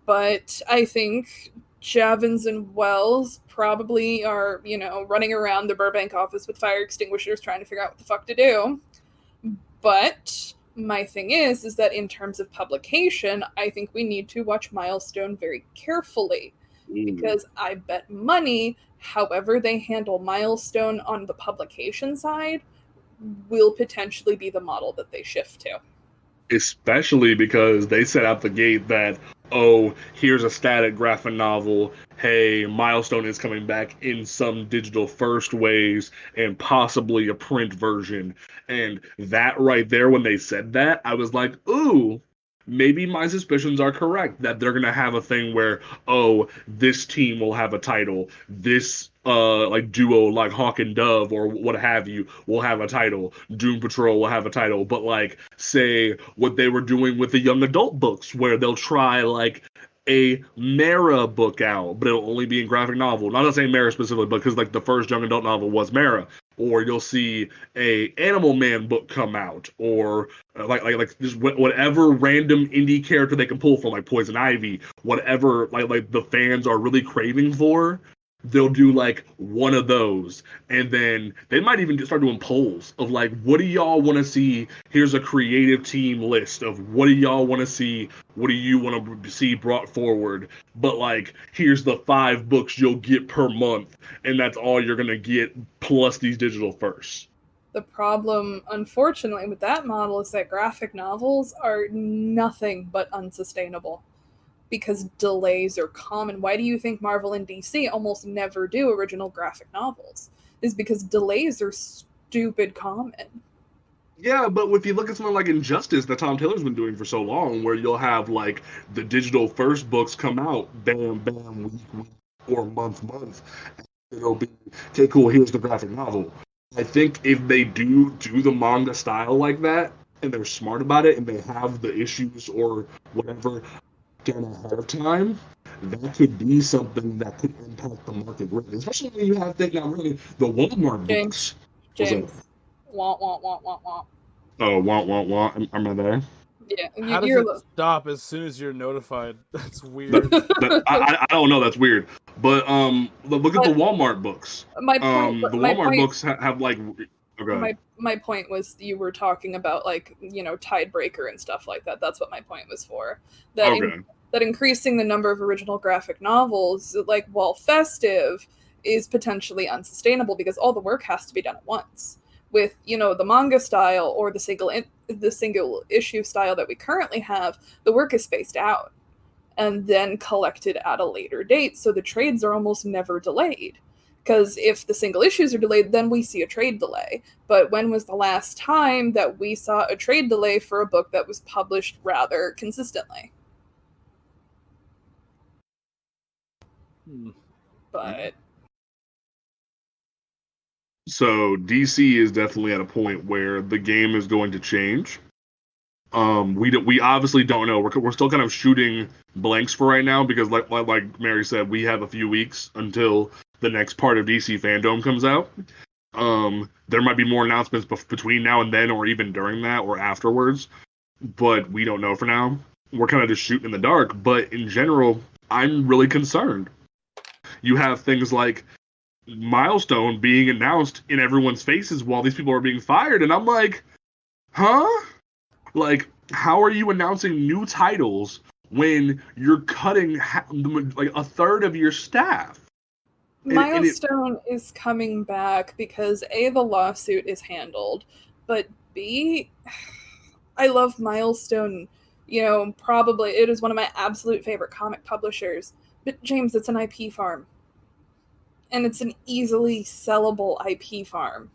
But I think Javins and Wells probably are, running around the Burbank office with fire extinguishers trying to figure out what the fuck to do. But my thing is that in terms of publication, I think we need to watch Milestone very carefully. Because I bet money, however they handle Milestone on the publication side, will potentially be the model that they shift to. Especially because they set out the gate that, oh, here's a static graphic novel. Hey, Milestone is coming back in some digital first ways and possibly a print version. And that right there, when they said that, I was like, ooh, maybe my suspicions are correct that they're going to have a thing where, oh, this team will have a title. This like duo like Hawk and Dove or what have you will have a title. Doom Patrol will have a title. But like, say what they were doing with the young adult books where they'll try like a Mara book out, but it'll only be in graphic novel. Not saying Mara specifically, but because like the first young adult novel was Mara. Or you'll see a Animal Man book come out, or like just whatever random indie character they can pull from, like Poison Ivy, whatever like the fans are really craving for. They'll do like one of those, and then they might even start doing polls of like, what do y'all want to see? Here's a creative team list of what do y'all want to see? What do you want to see brought forward? But like, here's the 5 books you'll get per month, and that's all you're gonna get plus these digital firsts. The problem, unfortunately, with that model is that graphic novels are nothing but unsustainable. Because delays are common. Why do you think Marvel and DC almost never do original graphic novels? Is because delays are stupid common. Yeah, but if you look at something like Injustice that Tom Taylor's been doing for so long, where you'll have like the digital first books come out, bam, bam, week, or month, and it'll be, okay, cool, here's the graphic novel. I think if they do the manga style like that, and they're smart about it, and they have the issues or whatever ahead of time, that could be something that could impact the market greatly. Especially when you have things now really the Walmart books. James. Want. Oh, want. Am I there? Yeah. How does it stop as soon as you're notified? That's weird. I don't know. That's weird. But look at the Walmart books. My point. The Walmart books have like. My point was you were talking about like Tidebreaker and stuff like that. That's what my point was for. That that increasing the number of original graphic novels, like, while festive, is potentially unsustainable because all the work has to be done at once. With, you know, the manga style or the single issue style that we currently have, the work is spaced out and then collected at a later date, so the trades are almost never delayed. Because if the single issues are delayed, then we see a trade delay. But when was the last time that we saw a trade delay for a book that was published rather consistently? But So DC is definitely at a point where the game is going to change. We obviously don't know. We're still kind of shooting blanks for right now because, like Mary said, we have a few weeks until the next part of DC fandom comes out. There might be more announcements between now and then, or even during that, or afterwards. But we don't know for now. We're kind of just shooting in the dark. But in general, I'm really concerned. You have things like Milestone being announced in everyone's faces while these people are being fired, and I'm like, huh? Like, how are you announcing new titles when you're cutting like a third of your staff? Milestone is coming back because A, the lawsuit is handled, but B, I love Milestone. You know, probably it is one of my absolute favorite comic publishers. But James, it's an IP farm. And it's an easily sellable IP farm.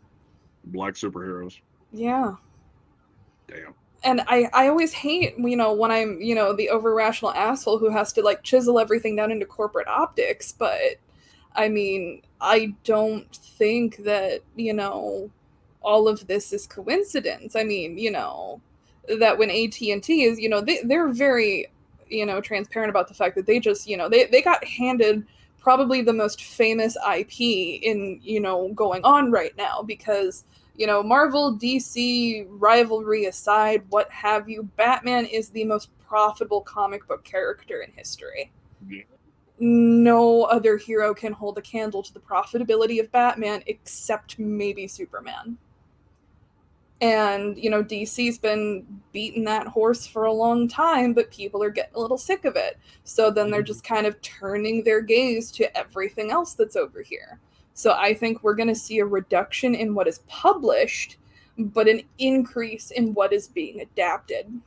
Black superheroes. Yeah. Damn. And I always hate, you know, when I'm, you know, the over-rational asshole who has to, like, chisel everything down into corporate optics, but, I mean, I don't think that, you know, all of this is coincidence. I mean, you know, that when AT&T is, you know, they're very, you know, transparent about the fact that they just, you know, they got handed probably the most famous IP in, you know, going on right now because, you know, Marvel, DC, rivalry aside, what have you, Batman is the most profitable comic book character in history. Yeah. No other hero can hold a candle to the profitability of Batman except maybe Superman. And, you know, DC's been beating that horse for a long time, but people are getting a little sick of it. So then they're just kind of turning their gaze to everything else that's over here. So I think we're going to see a reduction in what is published, but an increase in what is being adapted.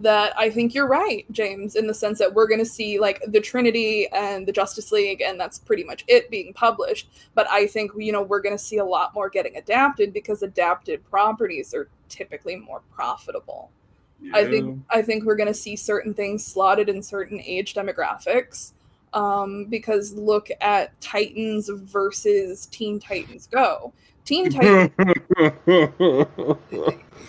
That I think you're right, James, in the sense that we're going to see like the Trinity and the Justice League, and that's pretty much it being published. But I think, you know, we're going to see a lot more getting adapted because adapted properties are typically more profitable. Yeah. I think we're going to see certain things slotted in certain age demographics. Because look at Titans versus Teen Titans Go. Teen Titans,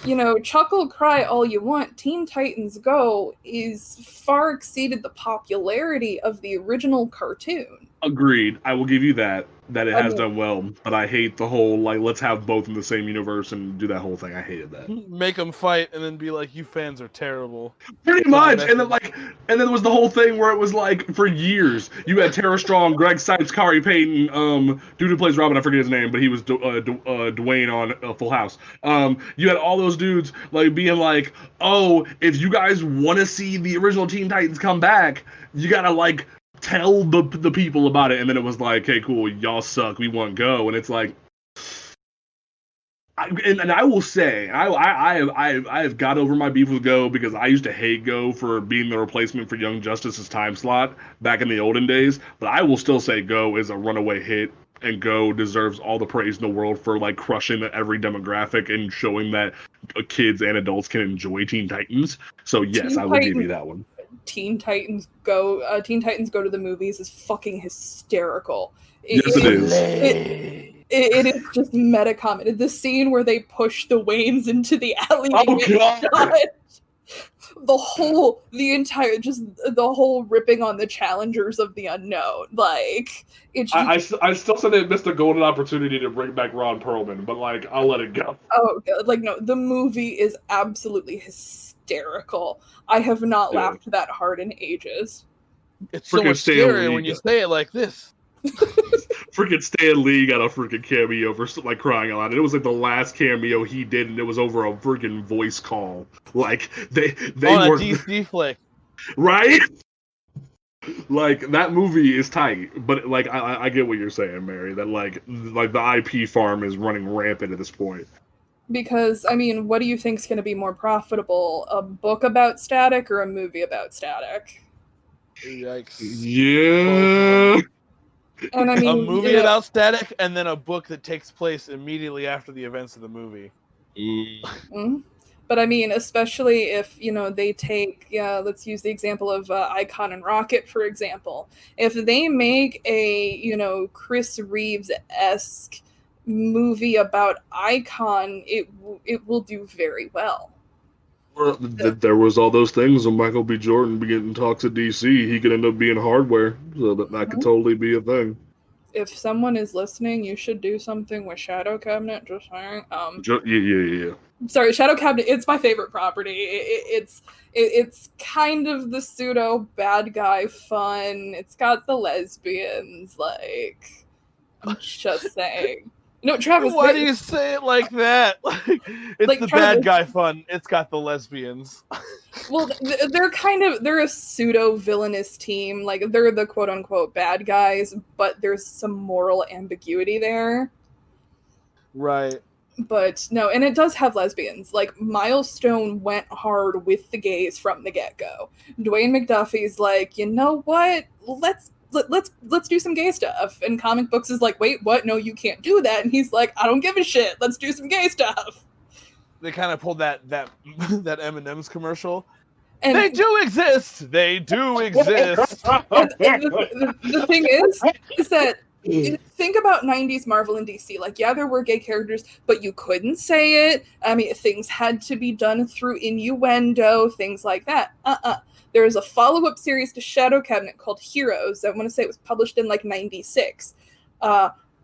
you know, chuckle, cry all you want. Teen Titans Go is far exceeded the popularity of the original cartoon. Agreed. I will give you that it has done well, but I hate the whole, like, let's have both in the same universe and do that whole thing. I hated that. Make them fight and then be like, you fans are terrible. Pretty much. And then there was the whole thing where it was like, for years, you had Tara Strong, Greg Sipes, Kari Payton, dude who plays Robin, I forget his name, but he was Dwayne on Full House. You had all those dudes like being like, oh, if you guys want to see the original Teen Titans come back, you gotta like tell the people about it. And then it was like, hey, cool, y'all suck, we want Go. And it's like, and I will say, I have got over my beef with Go because I used to hate Go for being the replacement for Young Justice's time slot back in the olden days. But I will still say Go is a runaway hit, and Go deserves all the praise in the world for like crushing every demographic and showing that kids and adults can enjoy Teen Titans. So yes, I will give you that one. Teen Titans Go to the movies is fucking hysterical. Yes, it is. It is just meta comedy. The scene where they push the Waynes into the alley. Oh god! The whole ripping on the challengers of the unknown. Like it's. I still say they missed a golden opportunity to bring back Ron Perlman, but like I'll let it go. Oh, like no, the movie is absolutely hysterical. I have not laughed that hard in ages. It's so much scarier when you say it like this. Freaking Stan Lee got a freaking cameo for like crying out loud. It was like the last cameo he did, and it was over a freaking voice call. Like they on were a DC flick. Right? Like that movie is tight, but like I get what you're saying, Mary. That like the IP farm is running rampant at this point. Because, I mean, what do you think is going to be more profitable? A book about Static or a movie about Static? Yikes. Yeah. And I A mean, movie about Static, and then a book that takes place immediately after the events of the movie. But I mean, especially if, they take, let's use the example of Icon and Rocket, for example. If they make a, Chris Reeves-esque movie about Icon, it will do very well. Well, there was all those things when Michael B. Jordan began talks at DC. He could end up being hardware, so that could totally be a thing. If someone is listening, you should do something with Shadow Cabinet. Just saying. Yeah. Sorry, Shadow Cabinet. It's my favorite property. It's kind of the pseudo bad guy fun. It's got the lesbians. Like, I'm just saying. No, Travis. Why do you say it like that? It's like the Travis, bad guy fun. It's got the lesbians. Well, they're a pseudo villainous team. Like, they're the quote unquote bad guys, but there's some moral ambiguity there. Right. But no, and it does have lesbians. Like, Milestone went hard with the gays from the get-go. Dwayne McDuffie's like, you know what? Let's do some gay stuff. And comic books is like, wait, what? No, you can't do that. And he's like, I don't give a shit. Let's do some gay stuff. They kind of pulled that M&M's commercial. And they do exist. They do exist. The thing is that think about 90s Marvel and DC. Like, yeah, there were gay characters, but you couldn't say it. I mean, things had to be done through innuendo, things like that. There is a follow-up series to Shadow Cabinet called Heroes. I want to say it was published in, like, 96.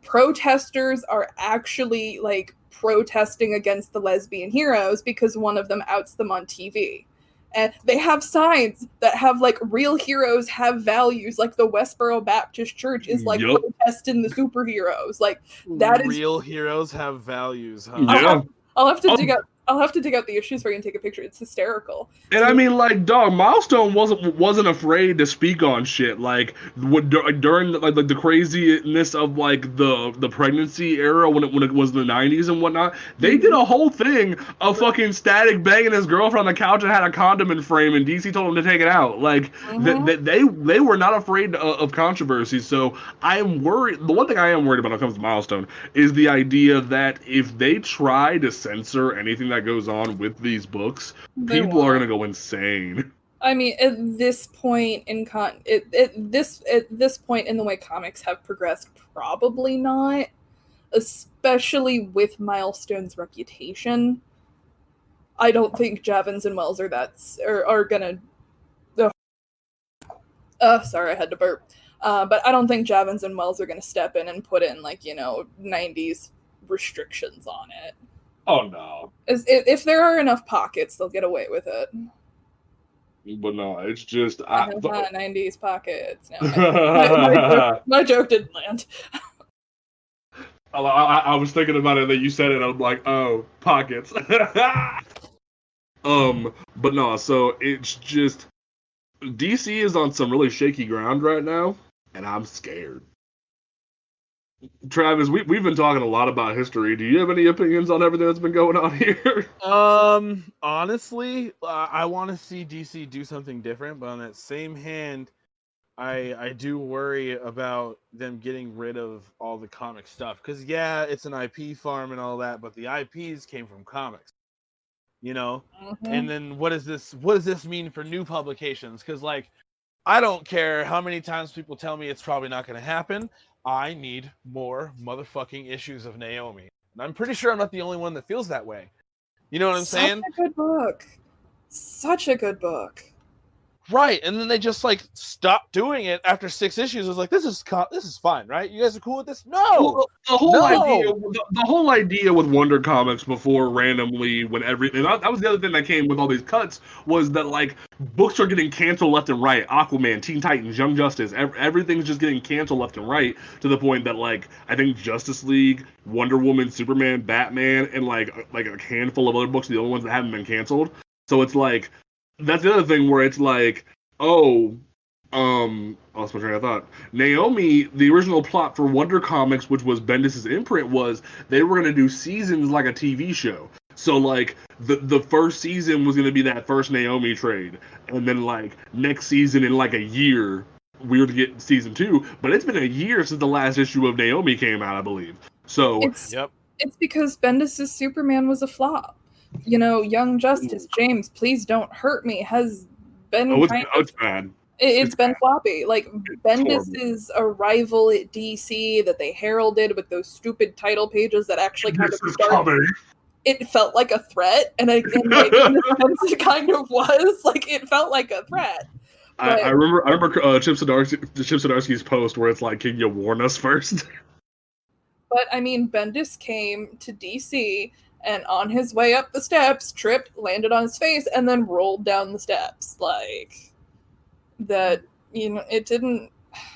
Protesters are actually, like, protesting against the lesbian heroes because one of them outs them on TV. And they have signs that have, like, real heroes have values. Like, the Westboro Baptist Church is, like, protesting the superheroes. Like, that is... Real heroes have values, huh? Yeah. I'll have to dig out... I'll have to dig out the issues for you and take a picture. It's hysterical. And I mean, like, dog, Milestone wasn't afraid to speak on shit. Like, during like the craziness of like the pregnancy era when it was the 90s and whatnot, they did a whole thing of fucking Static banging his girlfriend on the couch and had a condom in frame, and DC told him to take it out. Like, they were not afraid of controversy. So I am worried. The one thing I am worried about when it comes to Milestone is the idea that if they try to censor anything that goes on with these books, people are gonna go insane. I mean, at this point in this point in the way comics have progressed, probably not. Especially with Milestone's reputation, I don't think Javins and Wells are gonna. Sorry, I had to burp. But I don't think Javins and Wells are gonna step in and put in, like, 90s restrictions on it. Oh no! If there are enough pockets, they'll get away with it. But no, it's just 90s pockets. No, my joke didn't land. I was thinking about it that you said it. I'm like, oh, pockets. But no. So it's just DC is on some really shaky ground right now, and I'm scared. Travis, we've been talking a lot about history. Do you have any opinions on everything that's been going on here? Honestly, I want to see DC do something different, but on that same hand, I do worry about them getting rid of all the comic stuff. Because, yeah, it's an IP farm and all that, but the IPs came from comics. And then what does this mean for new publications? Because, like, I don't care how many times people tell me it's probably not going to happen. I need more motherfucking issues of Naomi. And I'm pretty sure I'm not the only one that feels that way. You know what I'm saying? Such a good book. Such a good book. Right, and then they just like stopped doing it after 6 issues. I was like, this is fine, right? You guys are cool with this? No, well, the whole idea with Wonder Comics before randomly when everything that was the other thing that came with all these cuts was that like books are getting canceled left and right. Aquaman, Teen Titans, Young Justice, everything's just getting canceled left and right to the point that like I think Justice League, Wonder Woman, Superman, Batman, and like a handful of other books are the only ones that haven't been canceled. So it's like. That's the other thing where it's like, oh, I lost my train of thought. Naomi, the original plot for Wonder Comics, which was Bendis' imprint, was they were gonna do seasons like a TV show. So like the first season was gonna be that first Naomi trade, and then like next season in like a year we were to get season 2. But it's been a year since the last issue of Naomi came out, I believe. So It's because Bendis' Superman was a flop. You know, Young Justice, James, Please Don't Hurt Me has been it's bad. It's been floppy. Like, Bendis' arrival at DC that they heralded with those stupid title pages that actually kind of started. It felt like a threat, and like, in a sense, it kind of was. Like, it felt like a threat. I remember Chip Zdarsky's post where it's like, "Can you warn us first?" But I mean, Bendis came to DC and on his way up the steps, tripped, landed on his face, and then rolled down the steps. Like, that, you know, it didn't.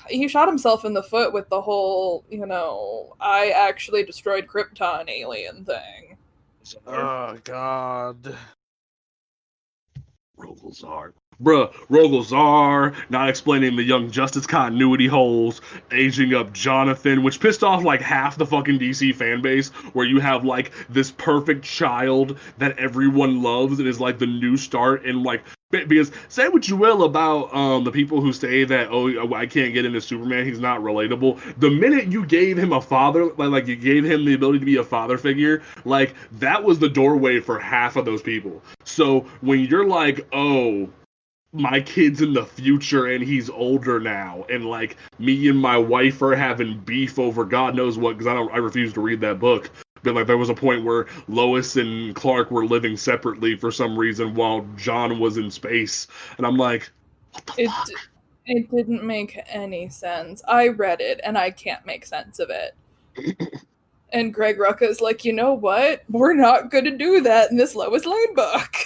He shot himself in the foot with the whole, you know, I actually destroyed Krypton alien thing. Oh, God. Rogol Zar, not explaining the Young Justice continuity holes, aging up Jonathan, which pissed off like half the fucking DC fan base, where you have like this perfect child that everyone loves and is like the new start, and like, because say what you will about the people who say that, oh, I can't get into Superman, he's not relatable. The minute you gave him a father, like you gave him the ability to be a father figure, like that was the doorway for half of those people. So when you're like, oh, my kid's in the future and he's older now, and like me and my wife are having beef over God knows what, because I refuse to read that book. But like there was a point where Lois and Clark were living separately for some reason while John was in space, and I'm like, what the fuck? It didn't make any sense. I read it and I can't make sense of it. And Greg Rucka's like, you know what? We're not going to do that in this Lois Lane book.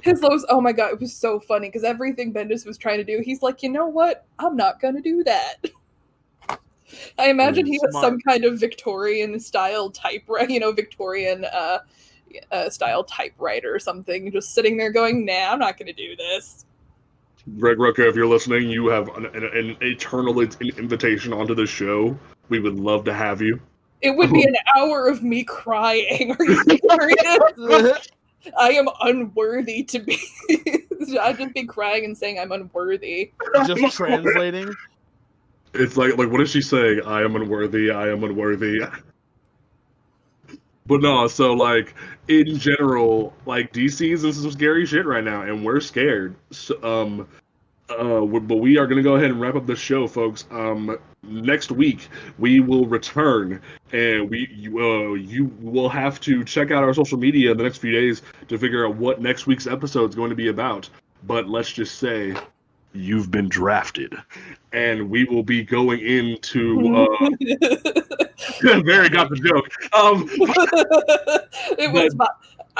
His Lois, oh my god, it was so funny because everything Bendis was trying to do, he's like, you know what? I'm not going to do that. I imagine he has some kind of Victorian style typewriter, you know, Victorian style typewriter or something, just sitting there going, nah, I'm not going to do this. Greg Rucka, if you're listening, you have an eternal invitation onto the show. We would love to have you. It would be an hour of me crying. Are you serious? I am unworthy to be. I'd just be crying and saying I'm unworthy. Just translating. It's like what is she saying? I am unworthy. I am unworthy. But no, so like in general, like DC is in some scary shit right now, and we're scared. So, but we are gonna go ahead and wrap up the show, folks. Next week we will return, and you will have to check out our social media in the next few days to figure out what next week's episode is going to be about. But let's just say you've been drafted, and we will be going into. Barry got the joke. It was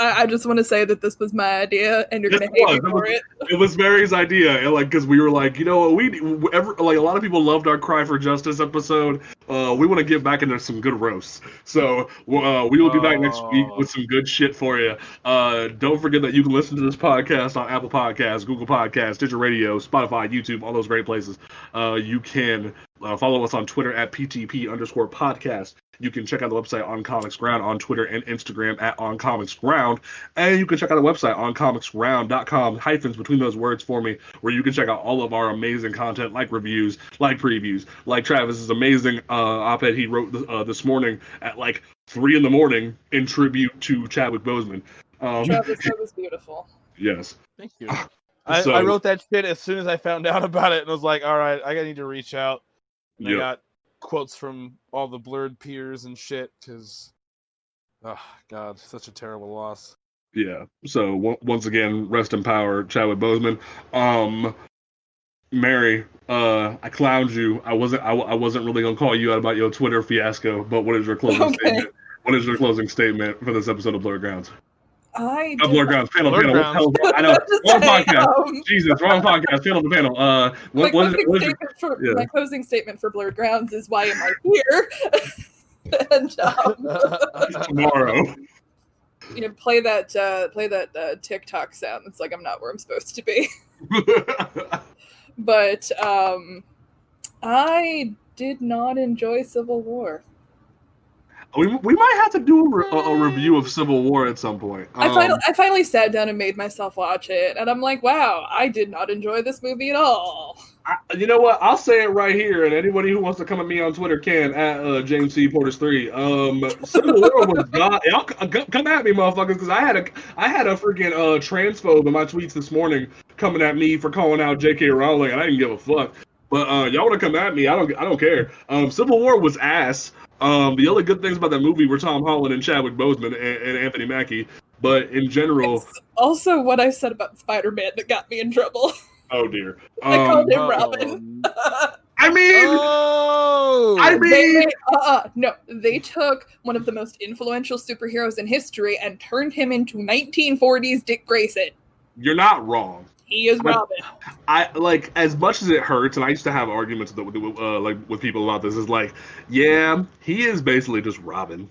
I just want to say that this was my idea, and you're gonna hate me for it. It was Mary's idea, and like, because we were like, you know, like a lot of people loved our Cry for Justice episode. We want to get back into some good roasts, so we will be back next week with some good shit for you. Don't forget that you can listen to this podcast on Apple Podcasts, Google Podcasts, Stitcher Radio, Spotify, YouTube, all those great places. You can follow us on Twitter at PTP_podcast. You can check out the website On Comics Ground on Twitter and Instagram at On Comics Ground. And you can check out the website oncomicsground.com, hyphens between those words for me, where you can check out all of our amazing content, like reviews, like previews, like Travis's amazing op-ed he wrote this morning at like 3 a.m. in tribute to Chadwick Boseman. Travis, that was beautiful. Yes. Thank you. I wrote that shit as soon as I found out about it, and was like, all right, I need to reach out. And I got quotes from all the blurred peers and shit, because, oh, God, such a terrible loss. Yeah. So, once again, rest in power, Chadwick Boseman. Mary, I clowned you. I wasn't really going to call you out about your Twitter fiasco, but what is your closing statement? What is your closing statement for this episode of Blurred Grounds? Blurred Grounds, panel. I know, wrong podcast. Jesus, wrong podcast. Panel. My closing statement for Blurred Grounds is, why am I here? And tomorrow. play that TikTok sound. It's like I'm not where I'm supposed to be. But I did not enjoy Civil War. We might have to do a review of Civil War at some point. I finally sat down and made myself watch it, and I'm like, wow, I did not enjoy this movie at all. You know what? I'll say it right here, and anybody who wants to come at me on Twitter can at James C. Porters 3. Civil War was god. Y'all come at me, motherfuckers, because I had a freaking transphobe in my tweets this morning coming at me for calling out J.K. Rowling, and I didn't give a fuck. But y'all want to come at me? I don't care. Civil War was ass. The only good things about that movie were Tom Holland and Chadwick Boseman and Anthony Mackie. But in general, it's also what I said about Spider-Man that got me in trouble. Oh dear. I called him Robin. They took one of the most influential superheroes in history and turned him into 1940s Dick Grayson. You're not wrong. He is Robin. I like, as much as it hurts, and I used to have arguments with people about this. Is like, yeah, he is basically just Robin.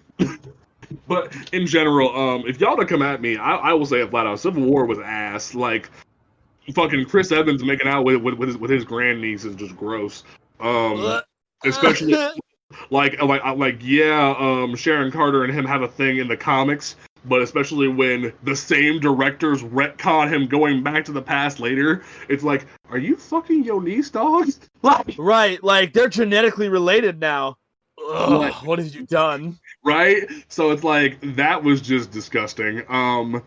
But in general, if y'all to come at me, I will say it flat out. Civil War was ass. Like, fucking Chris Evans making out with his grandniece is just gross. Especially Sharon Carter and him have a thing in the comics. But especially when the same directors retcon him going back to the past later, it's like, are you fucking your niece, dog? Right, like they're genetically related now. Ugh, what have you done? Right? So it's like, that was just disgusting. I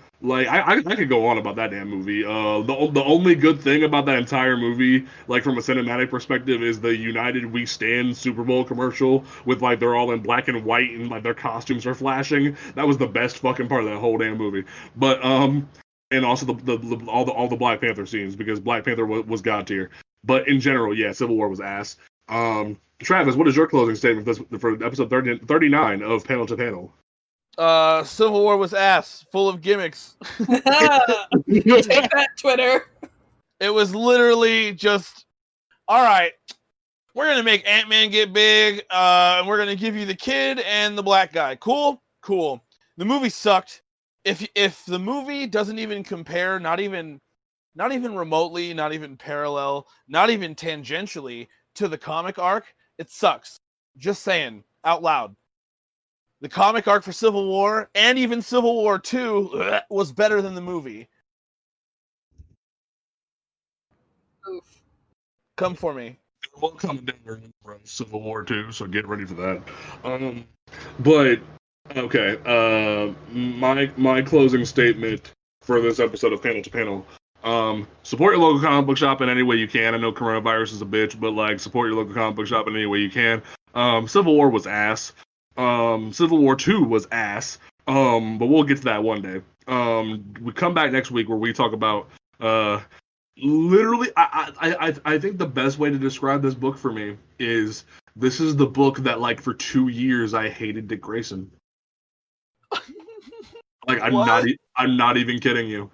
could go on about that damn movie. The only good thing about that entire movie, like from a cinematic perspective, is the United We Stand Super Bowl commercial with like they're all in black and white and like their costumes are flashing. That was the best fucking part of that whole damn movie. But and also all the Black Panther scenes, because Black Panther was god tier. But in general, yeah, Civil War was ass. Travis, what is your closing statement for episode 39 of Panel to Panel? Civil War was ass, full of gimmicks. Take that, Twitter. It was literally just, all right, we're going to make Ant-Man get big, and we're going to give you the kid and the black guy. Cool? Cool. The movie sucked. If the movie doesn't even compare, not even remotely, not even parallel, not even tangentially to the comic arc, it sucks. Just saying, out loud. The comic arc for Civil War, and even Civil War 2, was better than the movie. Oof. Come for me. We'll come down from Civil War 2, so get ready for that. But, okay, my closing statement for this episode of Panel to Panel. Support your local comic book shop in any way you can. I know coronavirus is a bitch, but like, support your local comic book shop in any way you can. Civil War was ass. Civil War 2 was ass. But we'll get to that one day. We come back next week where we talk about literally, I think the best way to describe this book for me is, this is the book that, like, for 2 years I hated Dick Grayson. Like, I'm not even kidding you.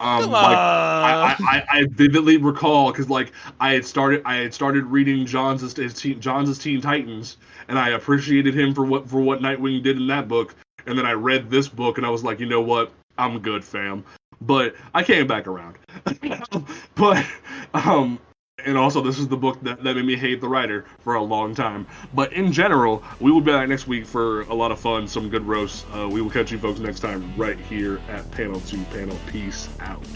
I vividly recall, because like I had started reading Johns' Teen Titans, and I appreciated him for what Nightwing did in that book, and then I read this book and I was like, you know what, I'm good, fam. But I came back around. But and also, this is the book that made me hate the writer for a long time. But in general, we will be back next week for a lot of fun, some good roasts. We will catch you folks next time right here at Panel to Panel. Peace out.